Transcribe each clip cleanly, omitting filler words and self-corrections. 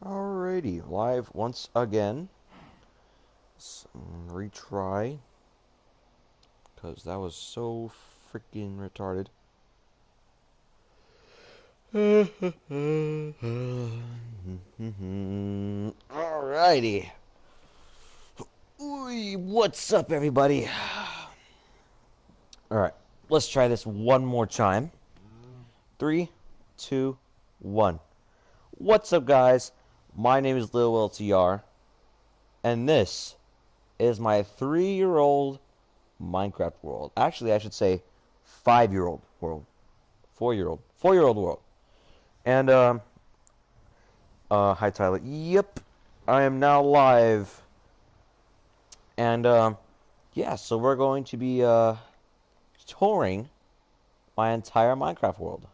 Alrighty, live once again. Let's retry, because that was so freaking retarded. Alrighty. Ooh, what's up, everybody? Alright, let's try this one more time. 3, 2, 1. What's up, guys? My name is Lil LTR, and this is my 3-year-old Minecraft world. Actually, I should say 5-year-old world. 4-year-old world. And hi Tyler. Yep, I am now live. And yeah, so we're going to be touring my entire Minecraft world.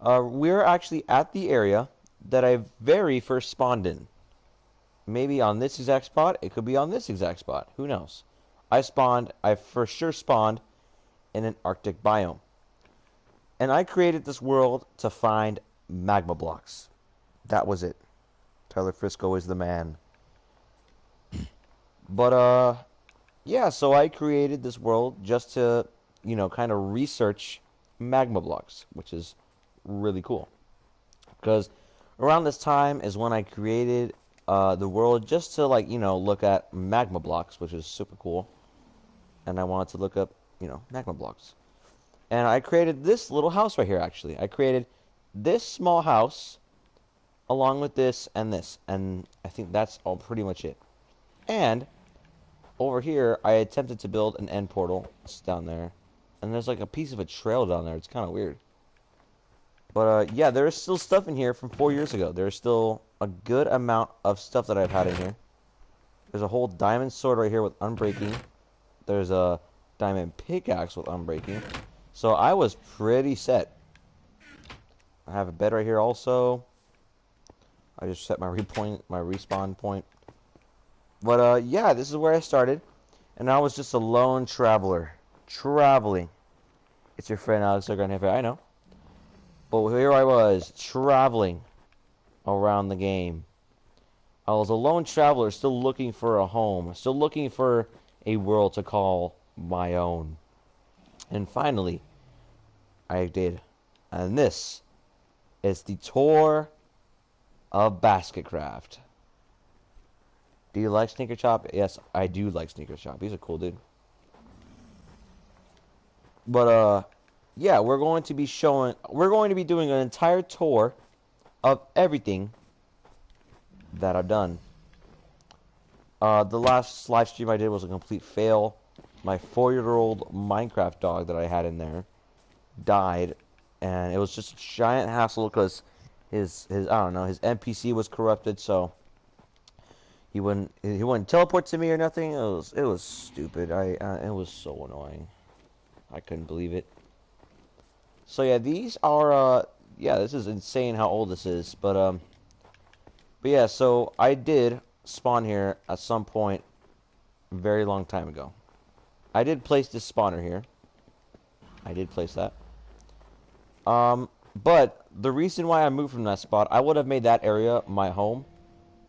We're actually at the area that I very first spawned in. Maybe on this exact spot. It could be on this exact spot. Who knows? I for sure spawned in an Arctic biome. And I created this world to find magma blocks. That was it. Tyler Frisco is the man. But, yeah, so I created this world just to, kind of research magma blocks, which is really cool. Because around this time is when I created the world just to, look at magma blocks, which is super cool. And I wanted to look up, magma blocks. And I created this little house right here, actually. I created this small house along with this and this. And I think that's all pretty much it. And over here, I attempted to build an end portal. It's down there. And there's like a piece of a trail down there. It's kind of weird. But yeah, there's still stuff in here from 4 years ago. There's still a good amount of stuff that I've had in here. There's a whole diamond sword right here with unbreaking. There's a diamond pickaxe with unbreaking. So I was pretty set. I have a bed right here also. I just set my respawn point. But yeah, this is where I started. And I was just a lone traveler. Traveling. It's your friend Alex Grandhefe, I know. But here I was, traveling around the game. I was a lone traveler, still looking for a home. Still looking for a world to call my own. And finally, I did. And this is the tour of Basketcraft. Do you like Sneaker Chop? Yes, I do like Sneaker Chop. He's a cool dude. But, yeah, we're going to be doing an entire tour of everything that I've done. The last live stream I did was a complete fail. My 4-year-old Minecraft dog that I had in there died, and it was just a giant hassle because his I don't know, his NPC was corrupted, so he wouldn't teleport to me or nothing. It was stupid. It was so annoying. I couldn't believe it. So yeah, these are yeah, this is insane how old this is, but yeah, so I did spawn here at some point a very long time ago. I did place this spawner here. I did place that. But the reason why I moved from that spot, I would have made that area my home,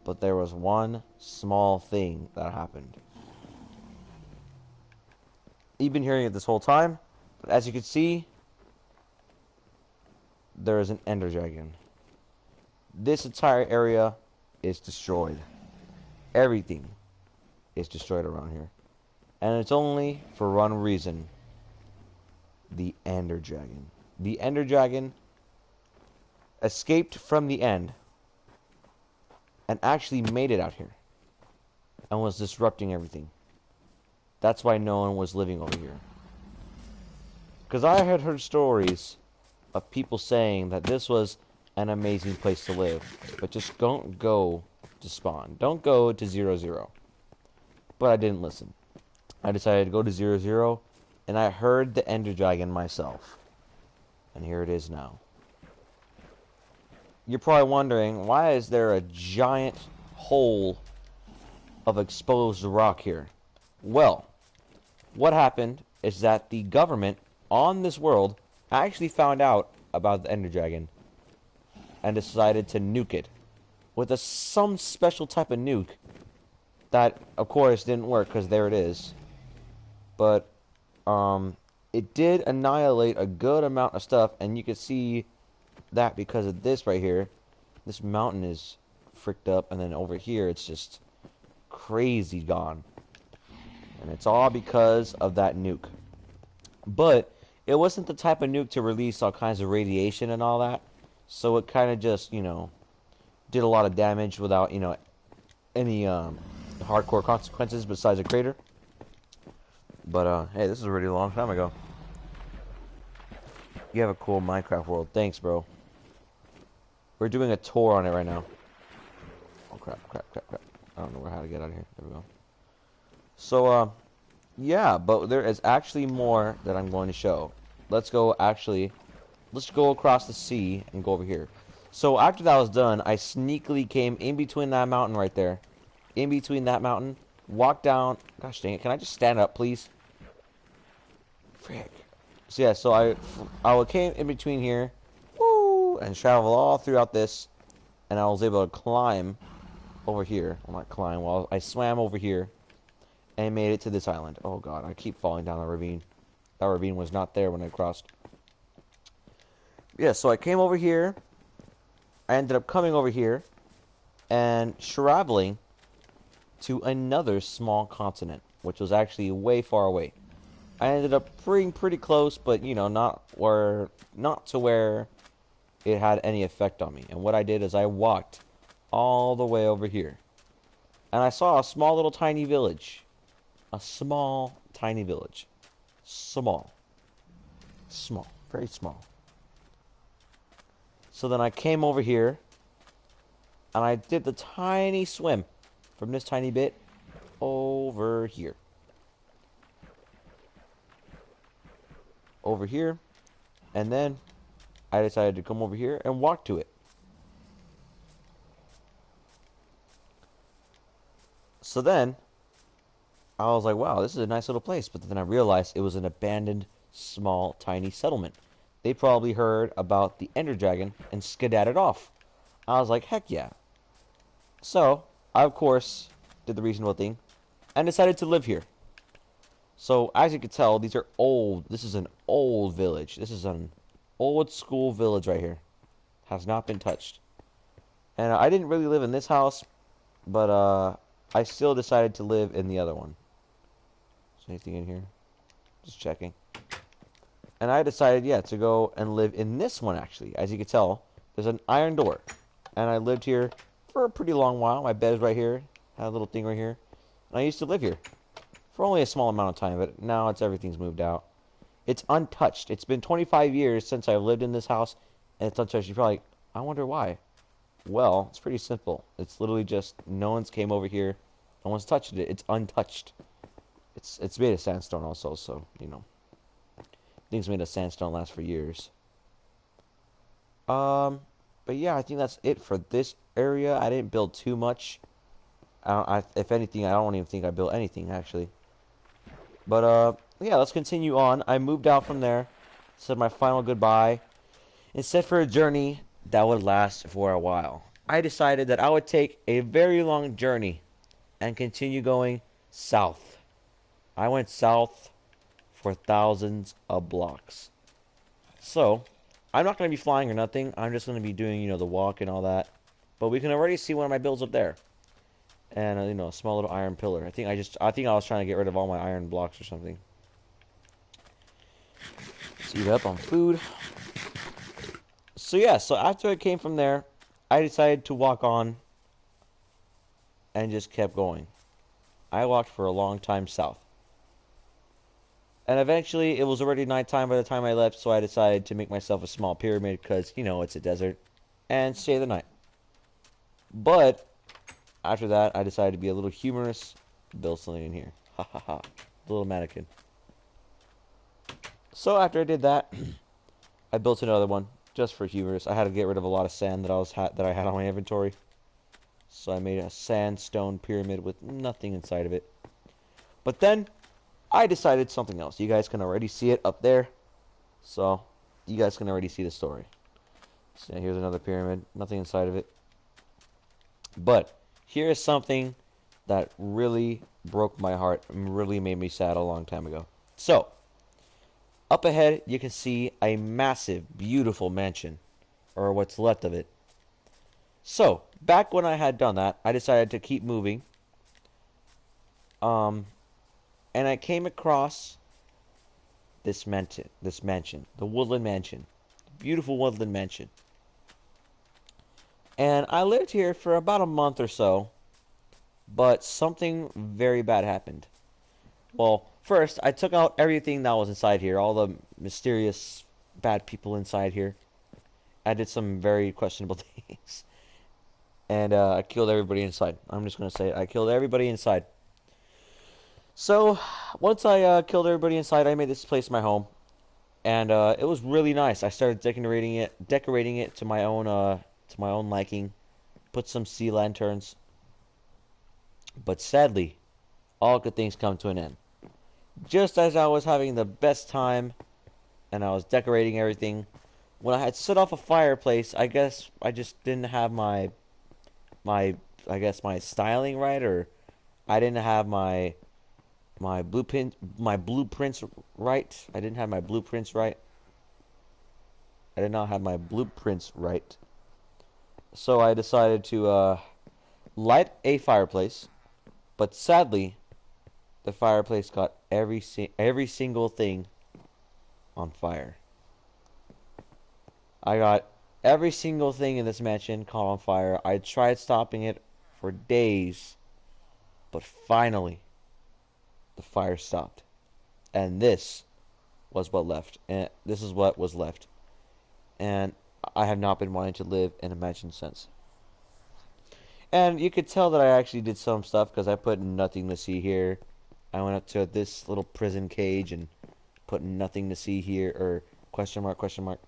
but there was one small thing that happened. You've been hearing it this whole time, but as you can see, there is an ender dragon. This entire area is destroyed. Everything is destroyed around here. And it's only for one reason. The ender dragon. The ender dragon escaped from the end and actually made it out here and was disrupting everything. That's why no one was living over here. Because I had heard stories of people saying that this was an amazing place to live. But just don't go to spawn. Don't go to 0-0. But I didn't listen. I decided to go to 0-0, and I heard the ender dragon myself. And here it is now. You're probably wondering, why is there a giant hole of exposed rock here? Well, what happened is that the government on this world actually found out about the ender dragon and decided to nuke it. with some special type of nuke that, of course, didn't work because there it is. But it did annihilate a good amount of stuff, and you can see that because of this right here. This mountain is fricked up, and then over here it's just crazy gone. And it's all because of that nuke. But it wasn't the type of nuke to release all kinds of radiation and all that. So it kind of just, did a lot of damage without, any hardcore consequences besides a crater. But, hey, this is a really long time ago. You have a cool Minecraft world. Thanks, bro. We're doing a tour on it right now. Oh, crap. I don't know how to get out of here. There we go. So, yeah, but there is actually more that I'm going to show. Let's go across the sea and go over here. So after that was done, I sneakily came in between that mountain right there. In between that mountain, walked down. Gosh dang it, can I just stand up, please? Frick. So yeah, so I came in between here, woo, and travel all throughout this, and I was able to climb over here. Well, not climb, well, I swam over here, and made it to this island. Oh god, I keep falling down the ravine. That ravine was not there when I crossed. Yeah, so I came over here. I ended up coming over here and traveling to another small continent, which was actually way far away. I ended up being pretty close, but not to where it had any effect on me. And what I did is I walked all the way over here, and I saw a small little tiny village. A small tiny village. Small, very small. So then I came over here, and I did the tiny swim from this tiny bit over here. Over here, and then I decided to come over here and walk to it. So then, I was like, wow, this is a nice little place. But then I realized it was an abandoned, small, tiny settlement. They probably heard about the Ender Dragon and skedadded off. I was like, heck yeah. So, I, of course, did the reasonable thing and decided to live here. So, as you can tell, these are old. This is an old village. This is an old school village right here. Has not been touched. And I didn't really live in this house, but I still decided to live in the other one. Is there anything in here? Just checking. And I decided, yeah, to go and live in this one, actually. As you can tell, there's an iron door. And I lived here for a pretty long while. My bed is right here. Had a little thing right here. And I used to live here for only a small amount of time, but now everything's moved out. It's untouched. It's been 25 years since I've lived in this house, and it's untouched. You're probably like, I wonder why. Well, it's pretty simple. It's literally just no one's came over here. No one's touched it. It's untouched. It's made of sandstone also, so, things made of sandstone last for years. But yeah, I think that's it for this area. I didn't build too much. If anything, I don't even think I built anything, actually. But, yeah, let's continue on. I moved out from there, said my final goodbye, and set for a journey that would last for a while. I decided that I would take a very long journey and continue going south. I went south for thousands of blocks. So, I'm not going to be flying or nothing. I'm just going to be doing, the walk and all that. But we can already see one of my builds up there. And, a small little iron pillar. I think I was trying to get rid of all my iron blocks or something. Let's eat up on food. So, yeah. So, after I came from there, I decided to walk on and just kept going. I walked for a long time south. And eventually, it was already nighttime by the time I left, so I decided to make myself a small pyramid because, it's a desert, and stay the night. But, after that, I decided to be a little humorous, build something in here. Ha ha ha. A little mannequin. So, after I did that, I built another one, just for humorous. I had to get rid of a lot of sand that I had on my inventory. So, I made a sandstone pyramid with nothing inside of it. But then, I decided something else. You guys can already see it up there. So, you guys can already see the story. So, here's another pyramid. Nothing inside of it. But here is something that really broke my heart and really made me sad a long time ago. So, up ahead, you can see a massive, beautiful mansion, or what's left of it. So, back when I had done that, I decided to keep moving. Um, and I came across this mansion, the Woodland Mansion, beautiful Woodland Mansion. And I lived here for about a month or so, but something very bad happened. Well, first, I took out everything that was inside here, all the mysterious bad people inside here. I did some very questionable things. And I killed everybody inside. I'm just going to say it. I killed everybody inside. So, once I killed everybody inside, I made this place my home. And it was really nice. I started decorating it to my own liking. Put some sea lanterns. But sadly, all good things come to an end. Just as I was having the best time and I was decorating everything, when I had set off a fireplace, I guess I just didn't have my I guess my styling right, or I didn't have my blueprints right. I didn't have my blueprints right. I did not have my blueprints right. So I decided to light a fireplace, but sadly, the fireplace caught every single thing on fire. I got every single thing in this mansion caught on fire. I tried stopping it for days, but finally, the fire stopped. And this was what left. And this is what was left. And I have not been wanting to live in a mansion since. And you could tell that I actually did some stuff because I put nothing to see here. I went up to this little prison cage and put nothing to see here, or question mark, question mark.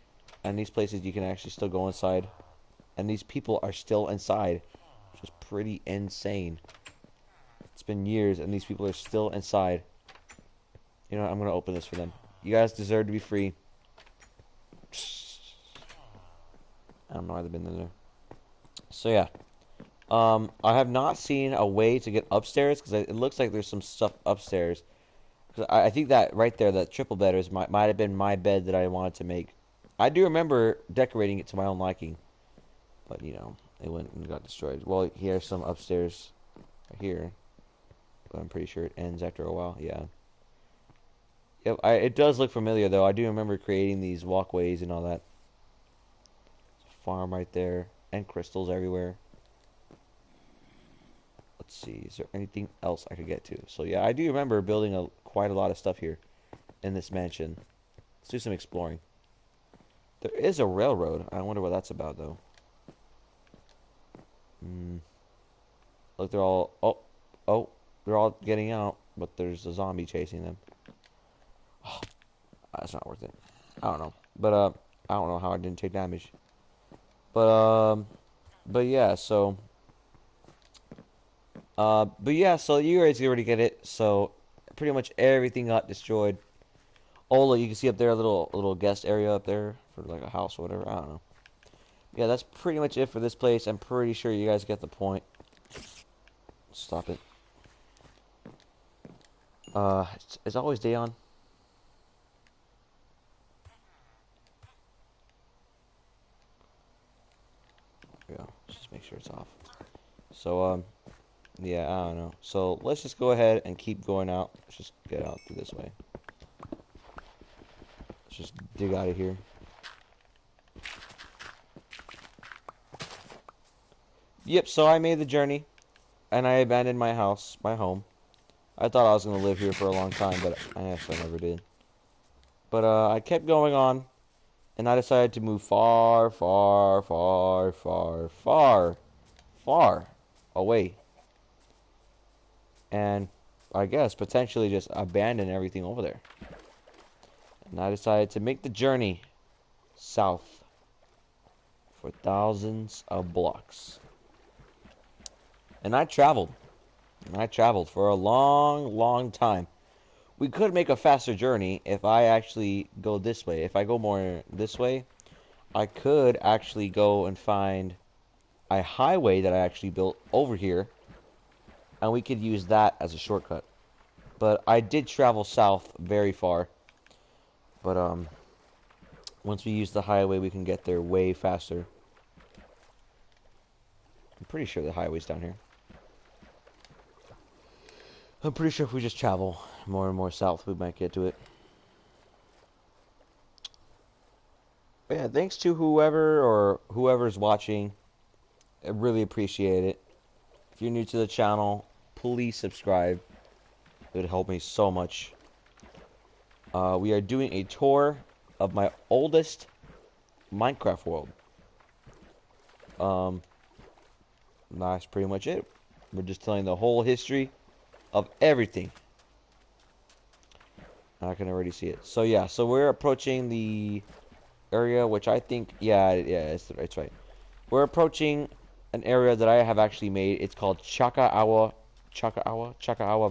And these places you can actually still go inside. And these people are still inside, which is pretty insane. It's been years and these people are still inside. You know what? I'm going to open this for them. You guys deserve to be free. I don't know why they've been in there. So yeah. I have not seen a way to get upstairs because it looks like there's some stuff upstairs. Cause I think that right there, that triple bed might have been my bed that I wanted to make. I do remember decorating it to my own liking, but you know, it went and got destroyed. Well, here's some upstairs right here, but I'm pretty sure it ends after a while. Yeah. Yep. It does look familiar though. I do remember creating these walkways and all that. There's a farm right there, and crystals everywhere. Let's see, is there anything else I could get to? So yeah, I do remember building quite a lot of stuff here in this mansion. Let's do some exploring. There is a railroad. I wonder what that's about, though. Look, they're all... Oh, they're all getting out, but there's a zombie chasing them. Oh, that's not worth it. I don't know. But, I don't know how I didn't take damage. But yeah, so... but yeah, so you guys already get it. So, pretty much everything got destroyed. Oh, look, you can see up there a little guest area up there for like a house or whatever. I don't know. Yeah, that's pretty much it for this place. I'm pretty sure you guys get the point. Stop it. Is always day on? Yeah, just make sure it's off. So, yeah, I don't know. So, let's just go ahead and keep going out. Let's just get out through this way. Let's just dig out of here. Yep, so I made the journey, and I abandoned my house, my home. I thought I was going to live here for a long time, but I actually never did. But I kept going on, and I decided to move far, far, far, far, far, far away. And I guess potentially just abandon everything over there. And I decided to make the journey south for thousands of blocks. And I traveled. And I traveled for a long, long time. We could make a faster journey if I actually go this way. If I go more this way, I could actually go and find a highway that I actually built over here, and we could use that as a shortcut. But I did travel south very far. But once we use the highway, we can get there way faster. I'm pretty sure the highway's down here. I'm pretty sure if we just travel more and more south, we might get to it. But yeah, thanks to whoever's watching. I really appreciate it. If you're new to the channel, please subscribe. It would help me so much. We are doing a tour of my oldest Minecraft world. That's pretty much it. We're just telling the whole history of everything. I can already see it. So yeah, so we're approaching the area, which I think, yeah, it's right. We're approaching an area that I have actually made. It's called Chakaawa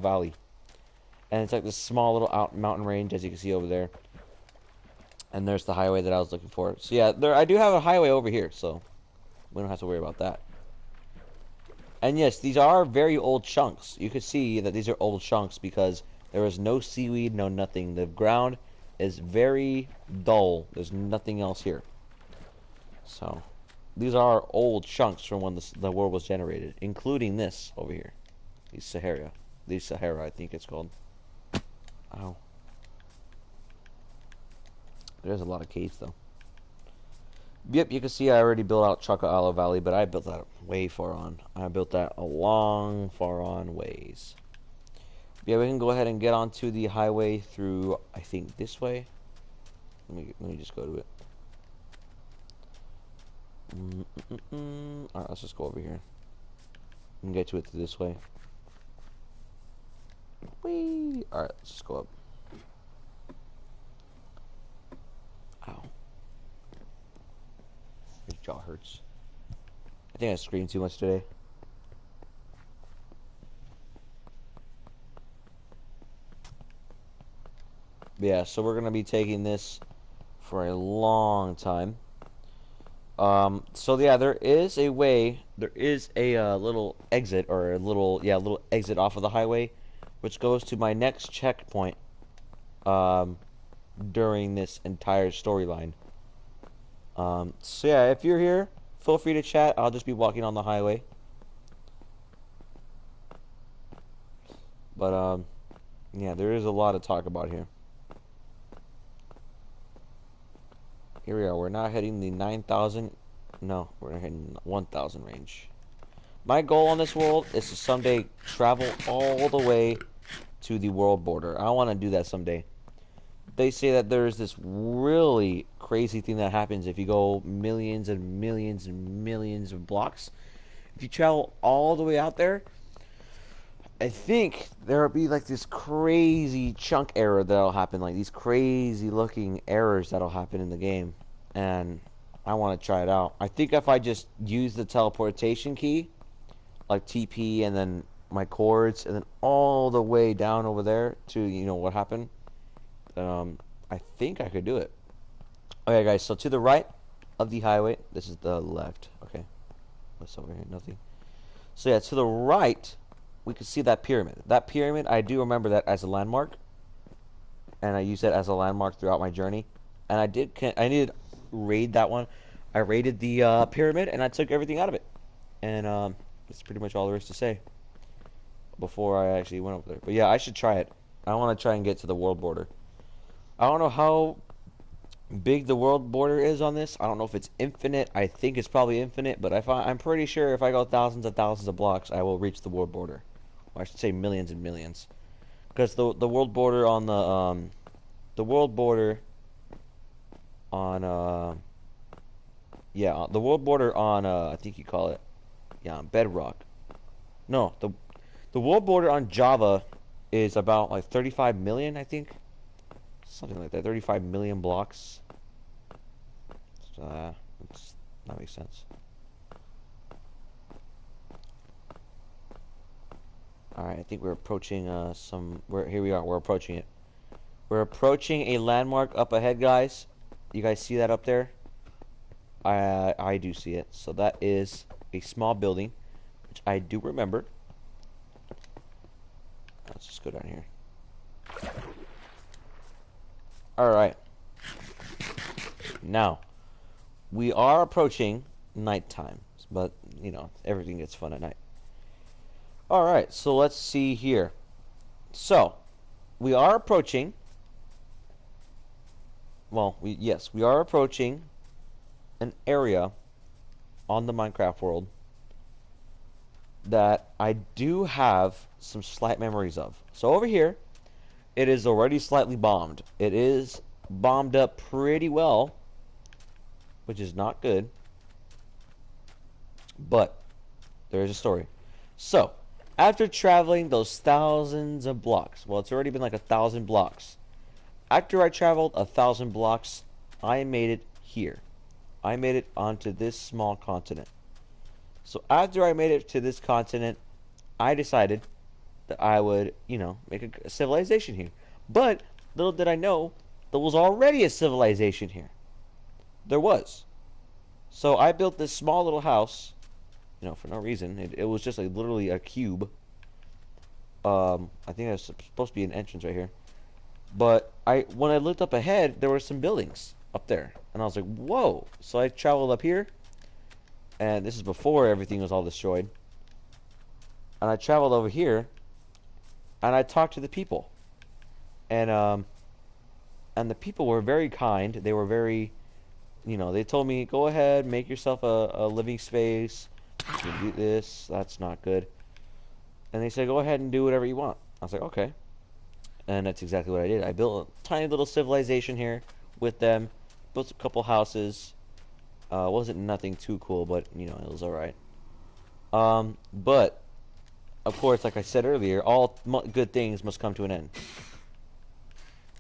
Valley, and it's like this small little mountain range, as you can see over there. And there's the highway that I was looking for. So yeah, I do have a highway over here, so we don't have to worry about that. And yes, these are very old chunks. You can see that these are old chunks because there is no seaweed, no nothing. The ground is very dull. There's nothing else here. So these are old chunks from when the world was generated, including this over here. The Sahara, I think it's called. Ow. There's a lot of caves, though. Yep, you can see I already built out Chakaawa Valley, but I built that way far on. I built that a long, far on ways. Yeah, we can go ahead and get onto the highway through, I think, this way. Let me just go to it. Alright, let's just go over here. We can get to it through this way. Whee! Alright, let's just go up. Ow. Your jaw hurts. I think I screamed too much today. Yeah, so we're gonna be taking this for a long time. So yeah, there is a way. There is a little exit, or a little exit off of the highway, which goes to my next checkpoint. During this entire storyline. So yeah, if you're here, feel free to chat. I'll just be walking on the highway. But yeah, there is a lot to talk about here. Here we are. We're now hitting the 9,000. No, we're hitting 1,000 range. My goal on this world is to someday travel all the way to the world border. I want to do that someday. They say that there's this really crazy thing that happens if you go millions and millions and millions of blocks. If you travel all the way out there, I think there'll be like this crazy chunk error that'll happen, like these crazy looking errors that'll happen in the game. And I want to try it out. I think if I just use the teleportation key, like TP and then my cords, and then all the way down over there to, you know, what happened, I think I could do it. Okay, guys, so to the right of the highway, this is the left. Okay, what's over here? Nothing. So yeah, to the right, we can see that pyramid. That pyramid, I do remember that as a landmark, and I used that as a landmark throughout my journey. And I did raid that one. I raided the pyramid, and I took everything out of it. And that's pretty much all there is to say before I actually went over there. But yeah, I should try it. I want to try and get to the world border. I don't know how big the world border is on this. I don't know if it's infinite. I think it's probably infinite, but I'm pretty sure if I go thousands and thousands of blocks, I will reach the world border. Or I should say millions and millions, because the world border on the world border on the world border on I think you call it, on Bedrock. No, the world border on Java is about like 35 million, I think. Something like that, 35 million blocks. That makes sense. Alright, I think we're approaching here we are, we're approaching it. We're approaching a landmark up ahead, guys. You guys see that up there? I do see it. So that is a small building, which I do remember. Let's just go down here. Alright. Now, we are approaching nighttime, but, you know, everything gets fun at night. Alright, so let's see here. So, we are approaching... Well, yes, we are approaching an area on the Minecraft world that I do have some slight memories of. So over here, it is already slightly bombed. It is bombed up pretty well, which is not good. But there is a story. So, after traveling those thousands of blocks, well, it's already been like 1,000 blocks. After I traveled 1,000 blocks, I made it here. I made it onto this small continent. So after I made it to this continent, I decided that I would, you know, make a civilization here. But little did I know, there was already a civilization here. There was. So I built this small little house, you know, for no reason. It was just like literally a cube. I think there's supposed to be an entrance right here. But when I looked up ahead, there were some buildings up there. And I was like, whoa. So I traveled up here. And this is before everything was all destroyed. And I traveled over here. And I talked to the people. And the people were very kind. They were very, you know, they told me, go ahead, make yourself a living space. You can do this. That's not good. And they said, go ahead and do whatever you want. I was like, okay. And that's exactly what I did. I built a tiny little civilization here with them. Built a couple houses. Wasn't nothing too cool, but, you know, it was alright. But, of course, like I said earlier, all good things must come to an end.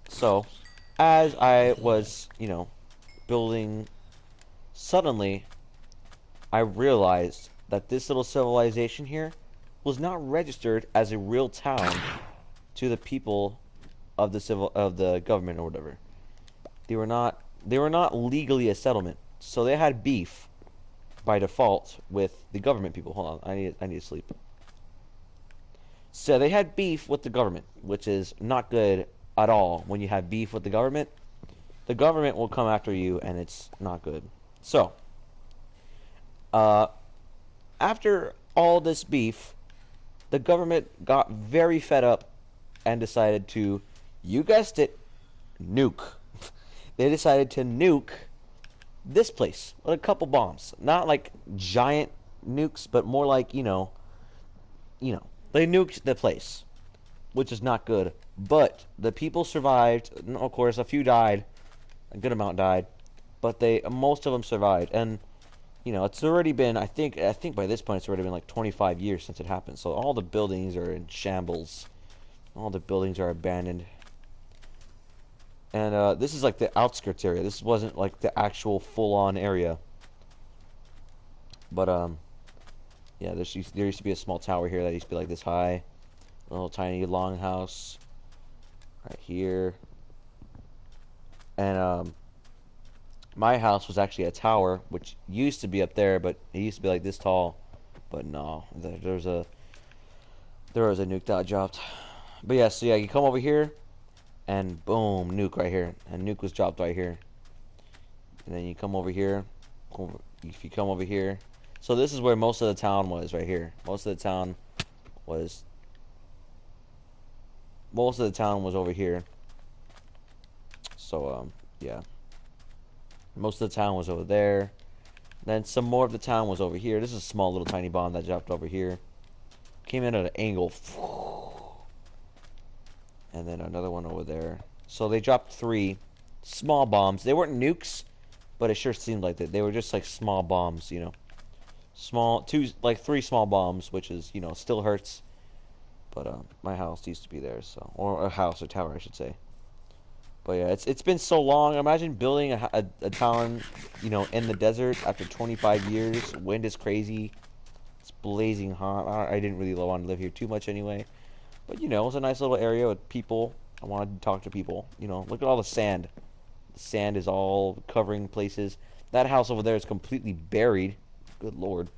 So, as I was, you know, building, suddenly, I realized that this little civilization here was not registered as a real town to the people of the government or whatever. They were not legally a settlement. So they had beef by default with the government people. Hold on, I need to sleep. So they had beef with the government, which is not good at all. When you have beef with the government will come after you, and it's not good. So, after all this beef, the government got very fed up and decided to, you guessed it, nuke. They decided to nuke this place with a couple bombs. Not like giant nukes, but more like, you know, they nuked the place, which is not good. But the people survived. Of course, a few died, a good amount died, but most of them survived. And you know, it's already been, I think by this point it's already been like 25 years since it happened. So all the buildings are in shambles. All the buildings are abandoned. And this is like the outskirts area. This wasn't like the actual full-on area. But yeah, there used to be a small tower here that used to be like this high. A little tiny longhouse right here. And my house was actually a tower, which used to be up there, but it used to be like this tall. But no, there was a nuke that dropped. But yeah, so yeah, you come over here, and boom, nuke right here. And nuke was dropped right here. And then you come over here. If you come over here, so this is where most of the town was, right here. Most of the town was over here. So yeah, most of the town was over there. Then some more of the town was over here. This is a small little tiny bomb that dropped over here. Came in at an angle. And then another one over there. So they dropped 3 small bombs. They weren't nukes, but it sure seemed like that. They were just like small bombs, you know. 3 small bombs, which is, you know, still hurts. But my house used to be there, so, or a house or tower, I should say. But yeah, it's been so long. Imagine building a town, you know, in the desert after 25 years. Wind is crazy. It's blazing hot. I didn't really want to live here too much anyway. But, you know, it was a nice little area with people. I wanted to talk to people. You know, look at all the sand. The sand is all covering places. That house over there is completely buried. Good lord.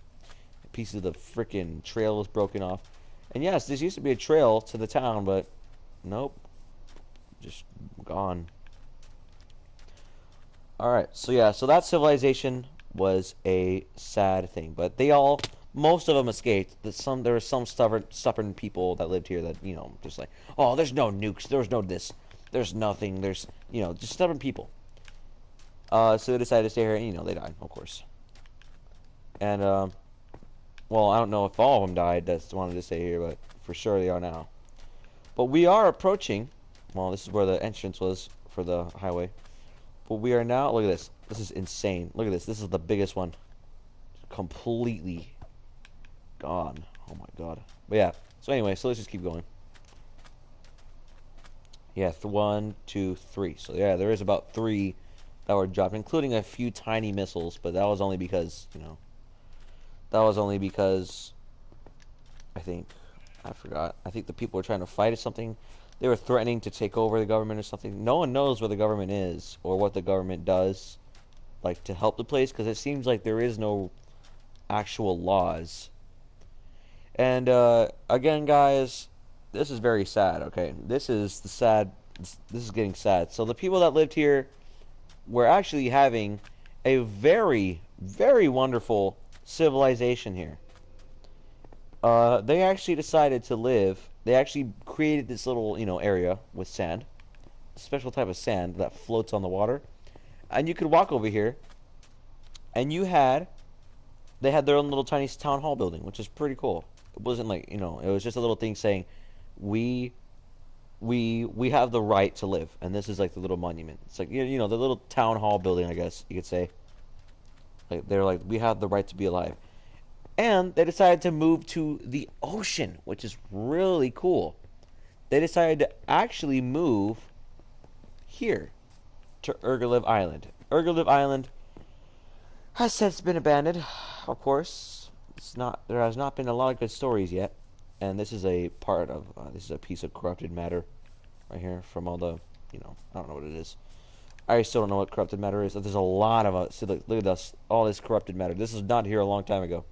Pieces of the freaking trail was broken off. And yes, this used to be a trail to the town, but nope, just gone. All right, so yeah, so that civilization was a sad thing, but most of them escaped. There were some stubborn people that lived here that just like, oh, there's no nukes, there's no this, there's nothing, there's just stubborn people. So they decided to stay here, and they died, of course. And well, I don't know if all of them died that wanted to stay here, but for sure they are now. But we are approaching. Well, this is where the entrance was for the highway. But we are now. Look at this. This is insane. Look at this. This is the biggest one. Completely gone. Oh my god. But yeah. So anyway, so let's just keep going. Yeah, 1, 2, 3. So yeah, there is about 3 that were dropped, including a few tiny missiles. But that was only because that was only because I forgot. I think the people were trying to fight or something. They were threatening to take over the government or something. No one knows where the government is or what the government does, like, to help the place, because it seems like there is no actual laws. And again, guys, this is very sad. Okay, this is the sad. This is getting sad. So the people that lived here were actually having a very, very wonderful civilization here. They actually decided to live. They actually created this little, area with sand, a special type of sand that floats on the water, and you could walk over here, and they had their own little tiny town hall building, which is pretty cool. It wasn't like, it was just a little thing saying, we have the right to live, and this is like the little monument. It's like, the little town hall building, I guess you could say. Like, they're like, we have the right to be alive. And they decided to move to the ocean, which is really cool. They decided to actually move here to Urgaliv Island. Urgaliv Island has since been abandoned, of course. There has not been a lot of good stories yet. And this is a part of, this is a piece of corrupted matter right here from all the, I don't know what it is. I still don't know what corrupted matter is. There's a lot of it. See, look at this, all this corrupted matter. This is not here a long time ago.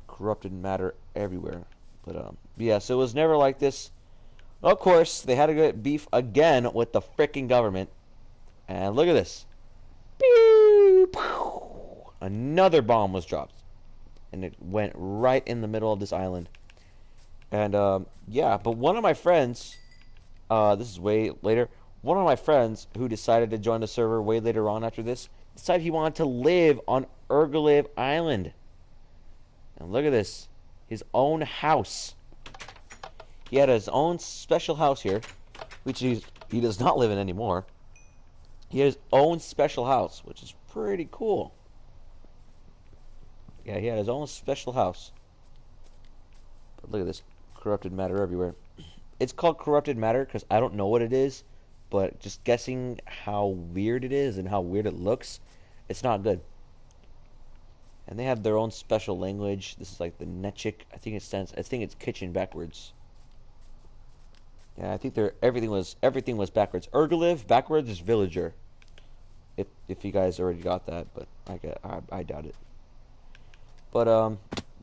Corrupted matter everywhere. But yeah, so it was never like this. Of course, they had to get beef again with the freaking government. And look at this. Pew, pew. Another bomb was dropped. And it went right in the middle of this island. And yeah, but one of my friends, this is way later, one of my friends who decided to join the server way later on after this, decided he wanted to live on Urgaliv Island. And look at this. His own house. He had his own special house here, which he does not live in anymore. He had his own special house, which is pretty cool. Yeah, he had his own special house. But look at this. Corrupted matter everywhere. It's called corrupted matter because I don't know what it is, but just guessing how weird it is and how weird it looks, it's not good. And they have their own special language. This is like the Nechik. I think it's kitchen backwards. Yeah, I think everything was backwards. Urgaliv backwards is villager. If you guys already got that, but I doubt it. But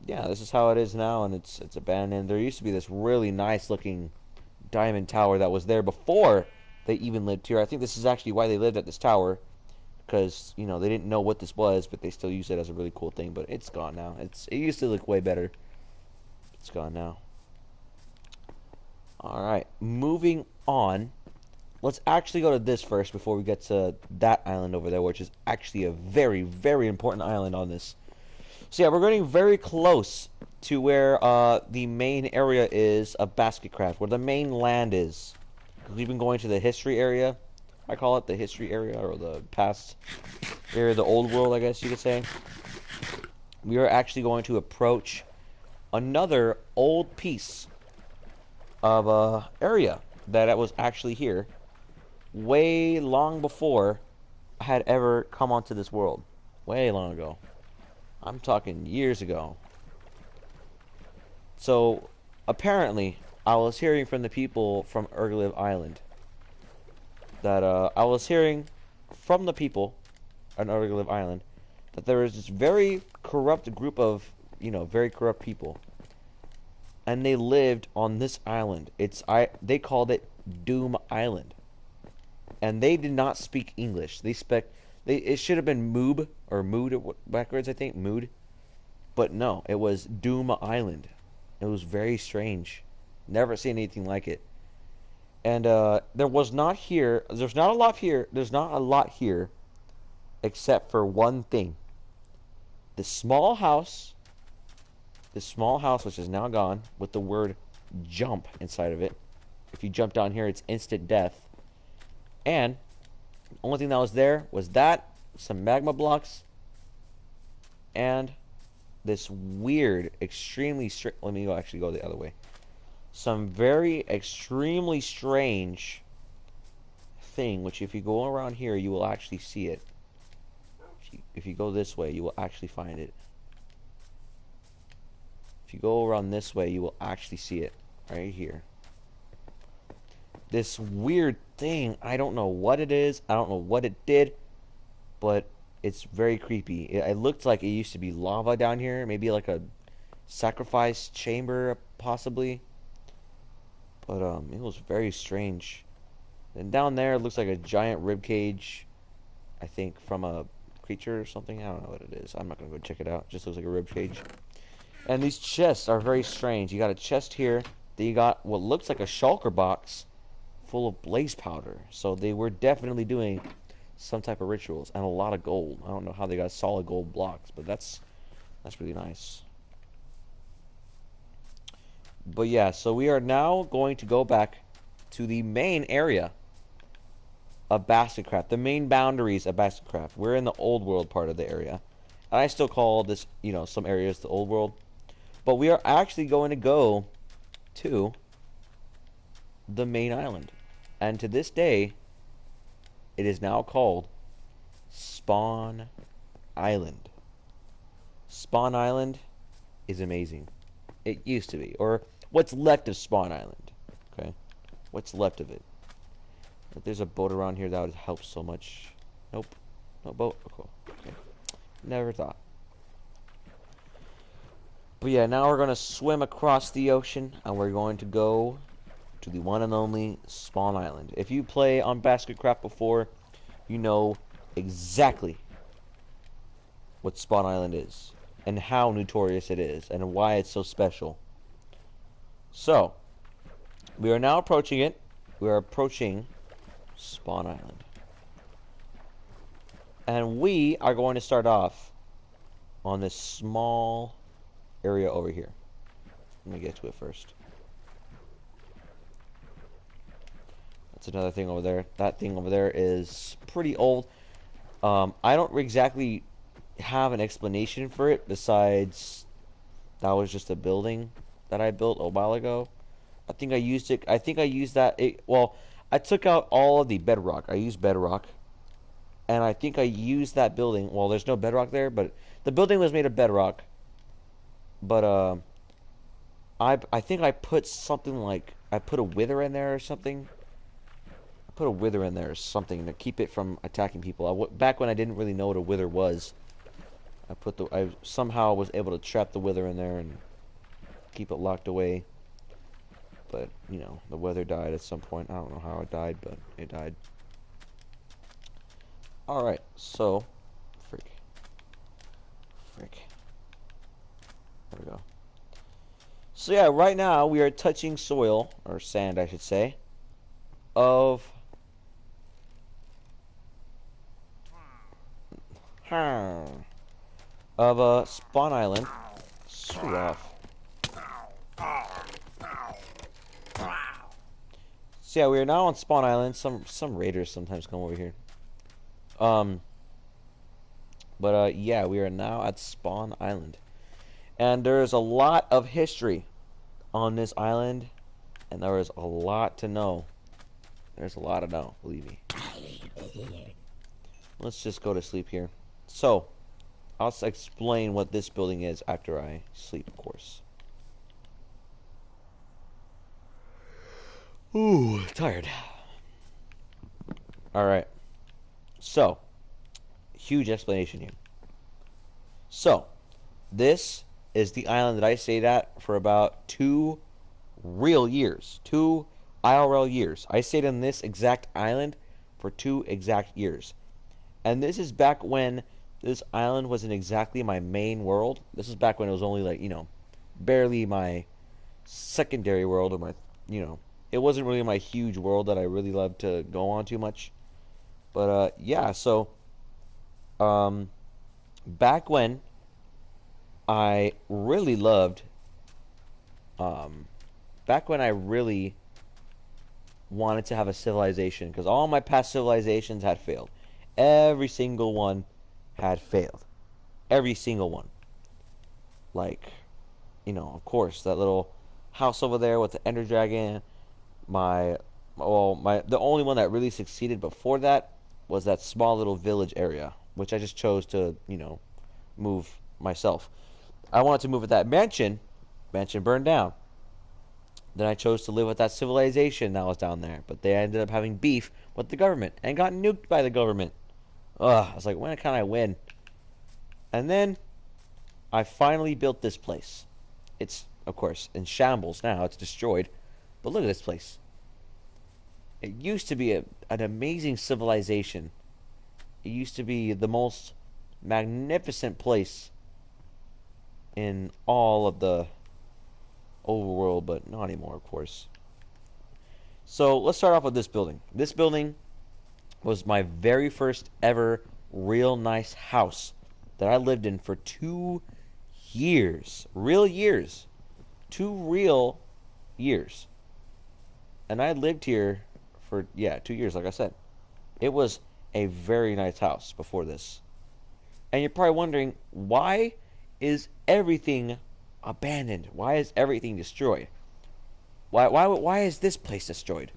yeah, this is how it is now, and it's abandoned. There used to be this really nice looking diamond tower that was there before they even lived here. I think this is actually why they lived at this tower. Because, they didn't know what this was, but they still use it as a really cool thing. But it's gone now. It used to look way better. It's gone now. Alright, moving on. Let's actually go to this first before we get to that island over there, which is actually a very, very important island on this. So yeah, we're getting very close to where the main area is of Basketcraft, where the main land is. We've been going to the history area. I call it the history area, or the past area, the old world, I guess you could say. We are actually going to approach another old piece of area that was actually here way long before I had ever come onto this world. Way long ago. I'm talking years ago. So, apparently, I was hearing from the people from Urgaliv Island that I was hearing from the people on Urgaliv Island that there is this very corrupt group of very corrupt people, and they lived on this island. They called it Doom Island, and they did not speak English. It should have been Moob or Mood backwards, I think Mood, but no, it was Doom Island. It was very strange. Never seen anything like it. And there was not here. There's not a lot here. There's not a lot here, except for one thing. This small house. This small house, which is now gone, with the word "jump" inside of it. If you jump down here, it's instant death. And the only thing that was there was that, some magma blocks, and this weird, extremely strange. Let me actually go the other way. Some very extremely strange thing, which if you go around here, you will actually see it. If you go this way, you will actually find it. If you go around this way, you will actually see it right here. This weird thing, I don't know what it is. I don't know what it did, but it's very creepy. It looked like it used to be lava down here, maybe like a sacrifice chamber, possibly. But it was very strange. And down there, it looks like a giant rib cage, I think, from a creature or something. I don't know what it is. I'm not gonna go check it out. It just looks like a rib cage. And these chests are very strange. You got a chest here. Then you got what looks like a shulker box full of blaze powder. So they were definitely doing some type of rituals, and a lot of gold. I don't know how they got solid gold blocks, but that's really nice. But yeah, so we are now going to go back to the main area of Basketcraft, the main boundaries of Basketcraft. We're in the old world part of the area. And I still call this, some areas the old world. But we are actually going to go to the main island. And to this day, it is now called Spawn Island. Spawn Island is amazing. It used to be. Or what's left of Spawn Island. Okay? What's left of it. If there's a boat around here, that would help so much. Nope. No boat? Oh, cool. Okay. Never thought. But yeah, now we're going to swim across the ocean, and we're going to go to the one and only Spawn Island. If you play on Basketcraft before, you know exactly what Spawn Island is, and how notorious it is, and why it's so special. So, we are now approaching it. We are approaching Spawn Island. And we are going to start off on this small area over here. Let me get to it first. That's another thing over there. That thing over there is pretty old. I don't exactly have an explanation for it besides that was just a building that I built a while ago. I think I used it. I think I used that. Well, I took out all of the bedrock. I used bedrock. And I think I used that building. Well, there's no bedrock there, but the building was made of bedrock. But I think I put something like, I put a wither in there or something. I put a wither in there or something to keep it from attacking people. Back when I didn't really know what a wither was, I somehow was able to trap the wither in there and keep it locked away. But, the wither died at some point. I don't know how it died, but it died. Alright, so, frick. There we go. So yeah, right now we are touching soil, or sand I should say, of Spawn Island. Screw off. So yeah, we are now on Spawn Island. Some raiders sometimes come over here. Yeah, we are now at Spawn Island. And there's a lot of history on this island, and there is a lot to know. There's a lot to know, believe me. Let's just go to sleep here. So, I'll explain what this building is after I sleep, of course. Ooh, tired. Alright. So, huge explanation here. So, this is the island that I stayed at for about 2 real years. 2 IRL years. I stayed on this exact island for 2 exact years. And this is back when this island wasn't exactly my main world. This is back when it was only like, barely my secondary world or my, it wasn't really my huge world that I really loved to go on too much. But yeah, so um, back when I really loved, um, back when I really wanted to have a civilization, because all my past civilizations had failed. Every single one had failed. Every single one. Like, of course, that little house over there with the Ender Dragon. The only one that really succeeded before that was that small little village area, which I just chose to, move myself. I wanted to move with that mansion. Mansion burned down. Then I chose to live with that civilization that was down there, but they ended up having beef with the government and got nuked by the government. Ugh, I was like, when can I win? And then I finally built this place. It's, of course, in shambles now. It's destroyed. But look at this place. It used to be an amazing civilization. It used to be the most magnificent place in all of the overworld, but not anymore, of course. So let's start off with this building. This building was my very first ever real nice house that I lived in for 2 years. Real years. 2 real years. And I lived here for, 2 years, like I said. It was a very nice house before this. And you're probably wondering, why is everything abandoned? Why is everything destroyed? Why is this place destroyed?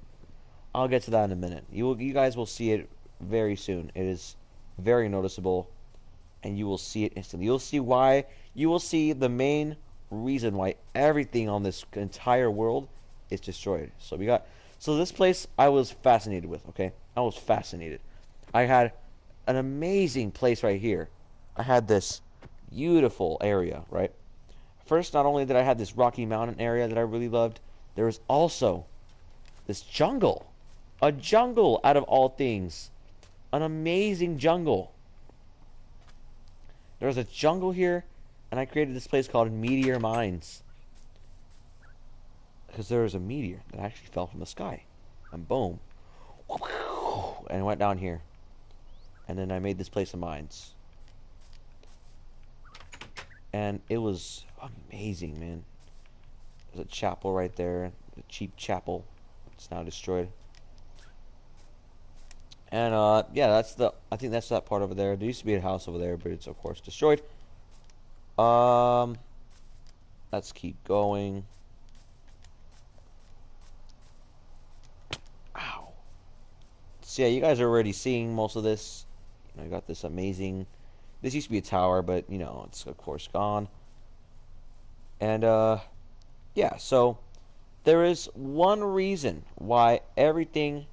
I'll get to that in a minute. You guys will see it very soon. It is very noticeable, and you will see it instantly. You'll see why. You will see the main reason why everything on this entire world is destroyed. So this place I was fascinated with. Okay, I was fascinated. I had an amazing place right here. I had this beautiful area, right? First, not only did I have this Rocky Mountain area that I really loved, there was also this jungle. A jungle, out of all things. An amazing jungle. There was a jungle here, and I created this place called Meteor Mines. Because there was a meteor that actually fell from the sky. And boom. And it went down here. And then I made this place of mines. And it was amazing, man. There's a chapel right there. A cheap chapel. It's now destroyed. And yeah, I think that's that part over there. There used to be a house over there, but it's of course destroyed. Let's keep going. Ow. So yeah, you guys are already seeing most of this. I got this amazing. This used to be a tower, but it's of course gone. And yeah, so there is one reason why everything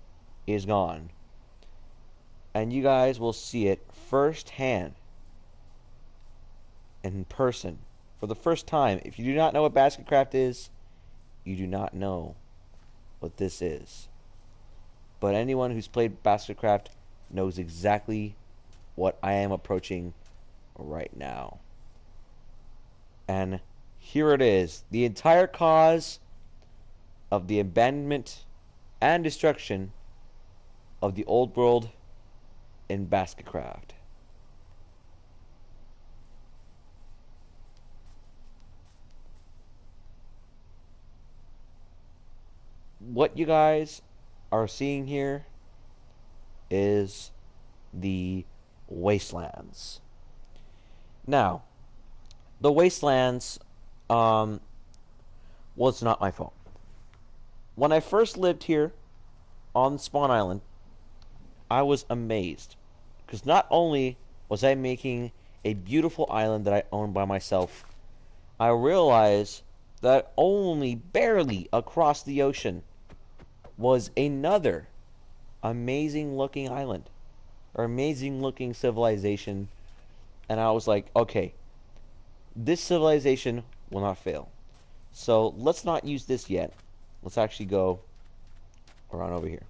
is gone. And you guys will see it firsthand, in person, for the first time. If you do not know what Basketcraft is, you do not know what this is. But anyone who's played Basketcraft knows exactly what I am approaching right now. And here it is. The entire cause of the abandonment and destruction of the old world in Basketcraft. What you guys are seeing here is the wastelands. Now, the wastelands was not my fault. When I first lived here on Spawn Island, I was amazed, because not only was I making a beautiful island that I owned by myself, I realized that only barely across the ocean was another amazing looking island, or amazing looking civilization. And I was like, okay, this civilization will not fail. So let's not use this yet. Let's actually go around over here.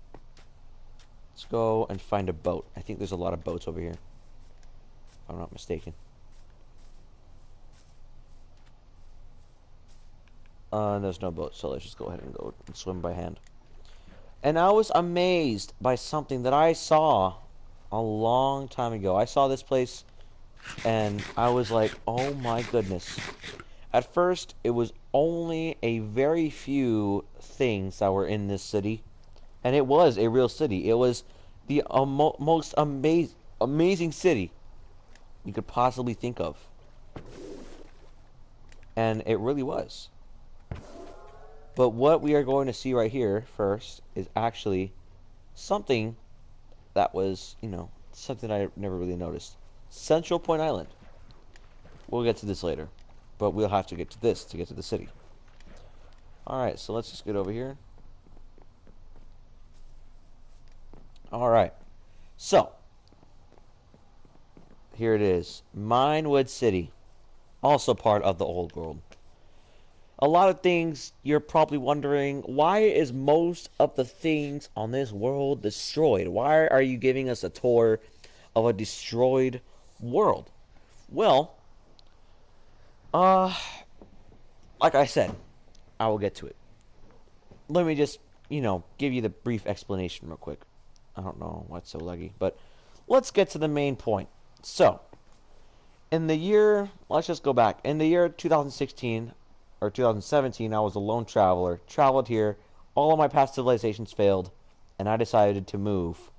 Let's go and find a boat. I think there's a lot of boats over here, if I'm not mistaken. There's no boat, so let's just go ahead and go and swim by hand. And I was amazed by something that I saw a long time ago. I saw this place, and I was like, oh my goodness. At first, it was only a very few things that were in this city, and it was a real city. It was the most amazing city you could possibly think of. And it really was. But what we are going to see right here first is actually something that was, something I never really noticed. Central Point Island. We'll get to this later, but we'll have to get to this to get to the city. Alright, so let's just get over here. Alright, so here it is. Minewood City, also part of the old world. A lot of things you're probably wondering, why is most of the things on this world destroyed? Why are you giving us a tour of a destroyed world? Well, like I said, I will get to it. Let me just, give you the brief explanation real quick. I don't know why it's so laggy, but let's get to the main point. So, let's just go back. In the year 2016, or 2017, I was a lone traveler, traveled here, all of my past civilizations failed, and I decided to move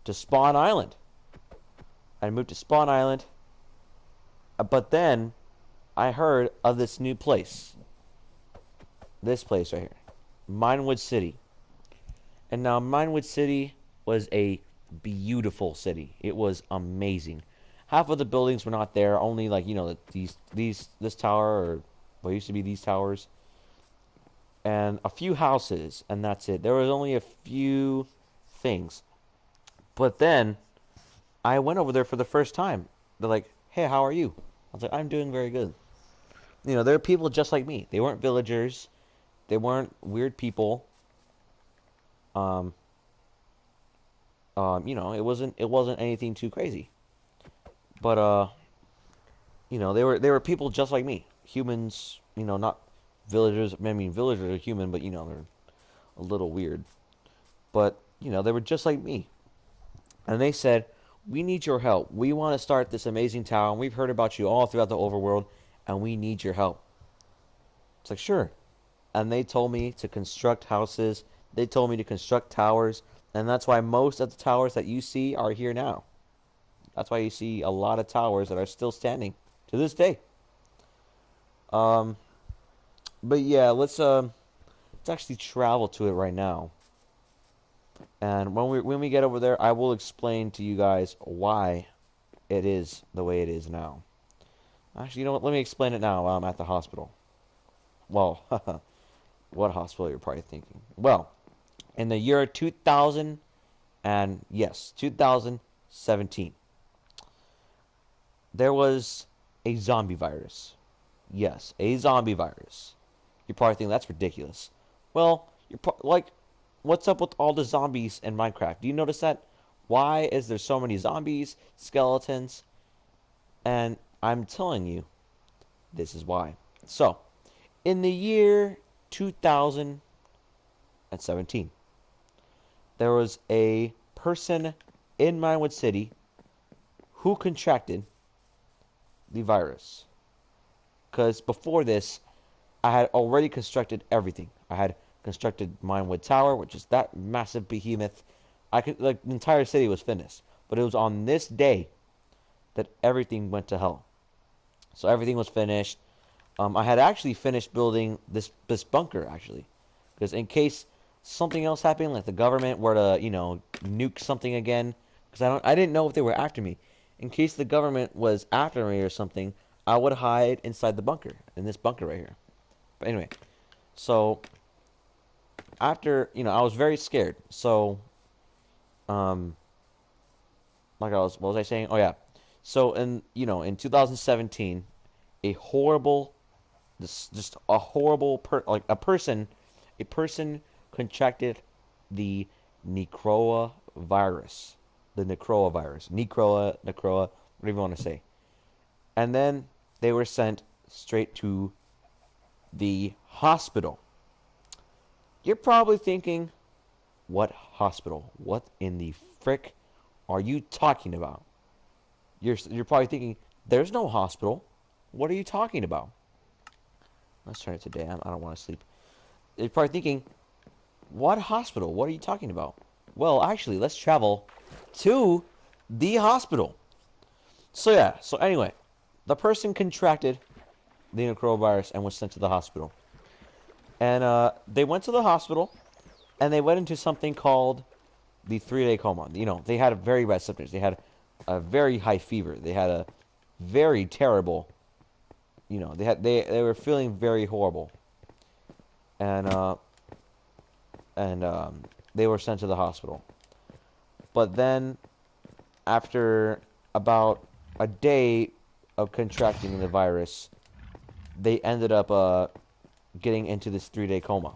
to Spawn Island. I moved to Spawn Island, but then I heard of this new place. This place right here. Minewood City. And now Minewood City was a beautiful city. It was amazing. Half of the buildings were not there, only like, this tower, or what used to be these towers, and a few houses, and that's it. There was only a few things. But then I went over there for the first time. They're like, hey, how are you? I was like, I'm doing very good. There are people just like me. They weren't villagers. They weren't weird people. It wasn't anything too crazy. But they were people just like me. Humans, not villagers. I mean, villagers are human, but they're a little weird. But they were just like me. And they said, we need your help. We want to start this amazing town. We've heard about you all throughout the overworld, and we need your help. It's like, sure. And they told me to construct houses. They told me to construct towers. And that's why most of the towers that you see are here now. That's why you see a lot of towers that are still standing to this day. But yeah, let's actually travel to it right now. And when we get over there, I will explain to you guys why it is the way it is now. Actually, you know what? Let me explain it now while I'm at the hospital. Well, what hospital you're probably thinking? Well, in the year 2000, and yes, 2017, there was a zombie virus. Yes, a zombie virus. You're probably thinking that's ridiculous. Well, like, what's up with all the zombies in Minecraft? Do you notice that? Why is there so many zombies, skeletons? And I'm telling you, this is why. So, in the year 2017, there was a person in Minewood City who contracted the virus. Because before this, I had already constructed everything. I had constructed Minewood Tower, which is that massive behemoth. The entire city was finished. But it was on this day that everything went to hell. So everything was finished. I had actually finished building this bunker, actually. Because in case something else happened, like the government were to, nuke something again. Because I didn't know if they were after me. In case the government was after me or something, I would hide inside the bunker. In this bunker right here. But anyway. So, after, I was very scared. So, what was I saying? Oh, yeah. So, in 2017, a horrible, this just a horrible like a person contracted the Necroa virus, Necroa, whatever you want to say, and then they were sent straight to the hospital. You're probably thinking, what hospital? What in the frick are you talking about? You're probably thinking, there's no hospital. What are you talking about? Let's try it today. I don't want to sleep. You're probably thinking, what hospital? What are you talking about? Well, actually, let's travel to the hospital. So yeah. So anyway, the person contracted the coronavirus and was sent to the hospital. And they went to the hospital, and they went into something called the 3-day coma. You know, they had very bad symptoms. They had a very high fever. They had a very terrible, you know, they were feeling very horrible, and they were sent to the hospital. But then, after about a day of contracting the virus, they ended up getting into this 3-day coma.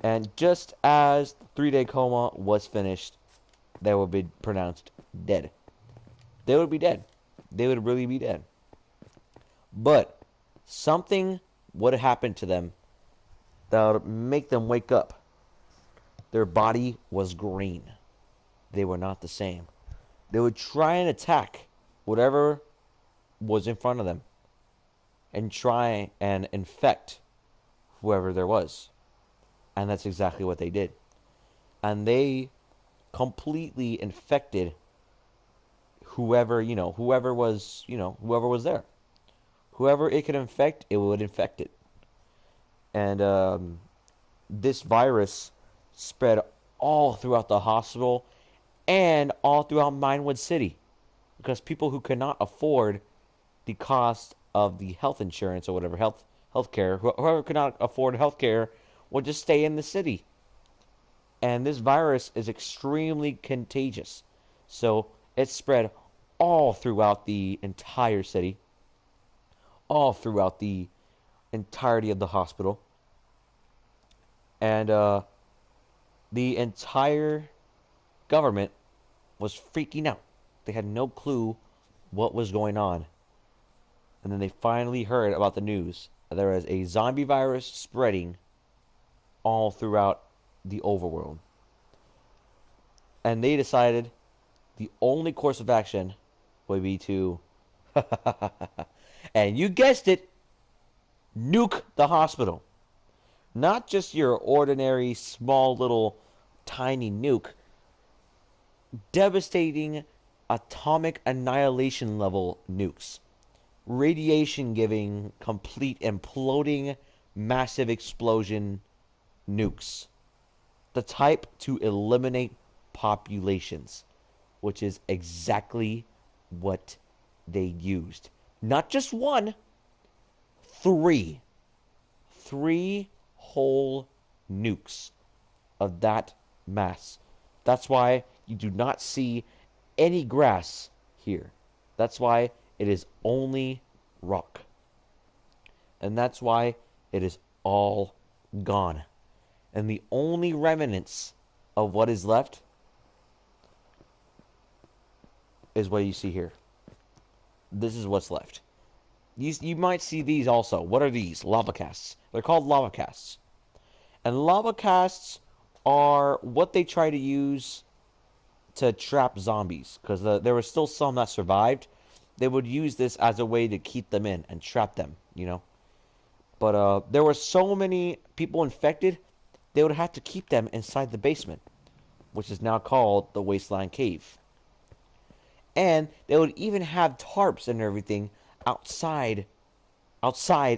And just as the 3-day coma was finished, they would be pronounced dead. They would be dead. They would really be dead. But something would happen to them that would make them wake up. Their body was green. They were not the same. They would try and attack whatever was in front of them and try and infect whoever there was. And that's exactly what they did. And they completely infected whoever was there. Whoever it could infect, it would infect it. And this virus spread all throughout the hospital and all throughout Minewood City, because people who could not afford the cost of the health insurance or whatever healthcare, whoever could not afford healthcare would just stay in the city. And this virus is extremely contagious, so it spread all throughout the entire city, all throughout the entirety of the hospital, and the entire government was freaking out. They had no clue what was going on. And then they finally heard about the news. There was a zombie virus spreading all throughout the overworld. And they decided the only course of action would be to, and you guessed it, nuke the hospital. Not just your ordinary small little tiny nuke, devastating atomic annihilation level nukes. Radiation giving, complete imploding, massive explosion nukes. The type to eliminate populations, which is exactly what they used. Not just one, three. Three whole nukes of that mass. That's why you do not see any grass here. That's why it is only rock. And that's why it is all gone. And the only remnants of what is left is what you see here. This is what's left. You might see these also. What are these? Lava casts. They're called lava casts. And lava casts are what they try to use to trap zombies, because there were still some that survived. They would use this as a way to keep them in and trap them, you know. But there were so many people infected, they would have to keep them inside the basement, which is now called the Wasteland Cave. And they would even have tarps and everything outside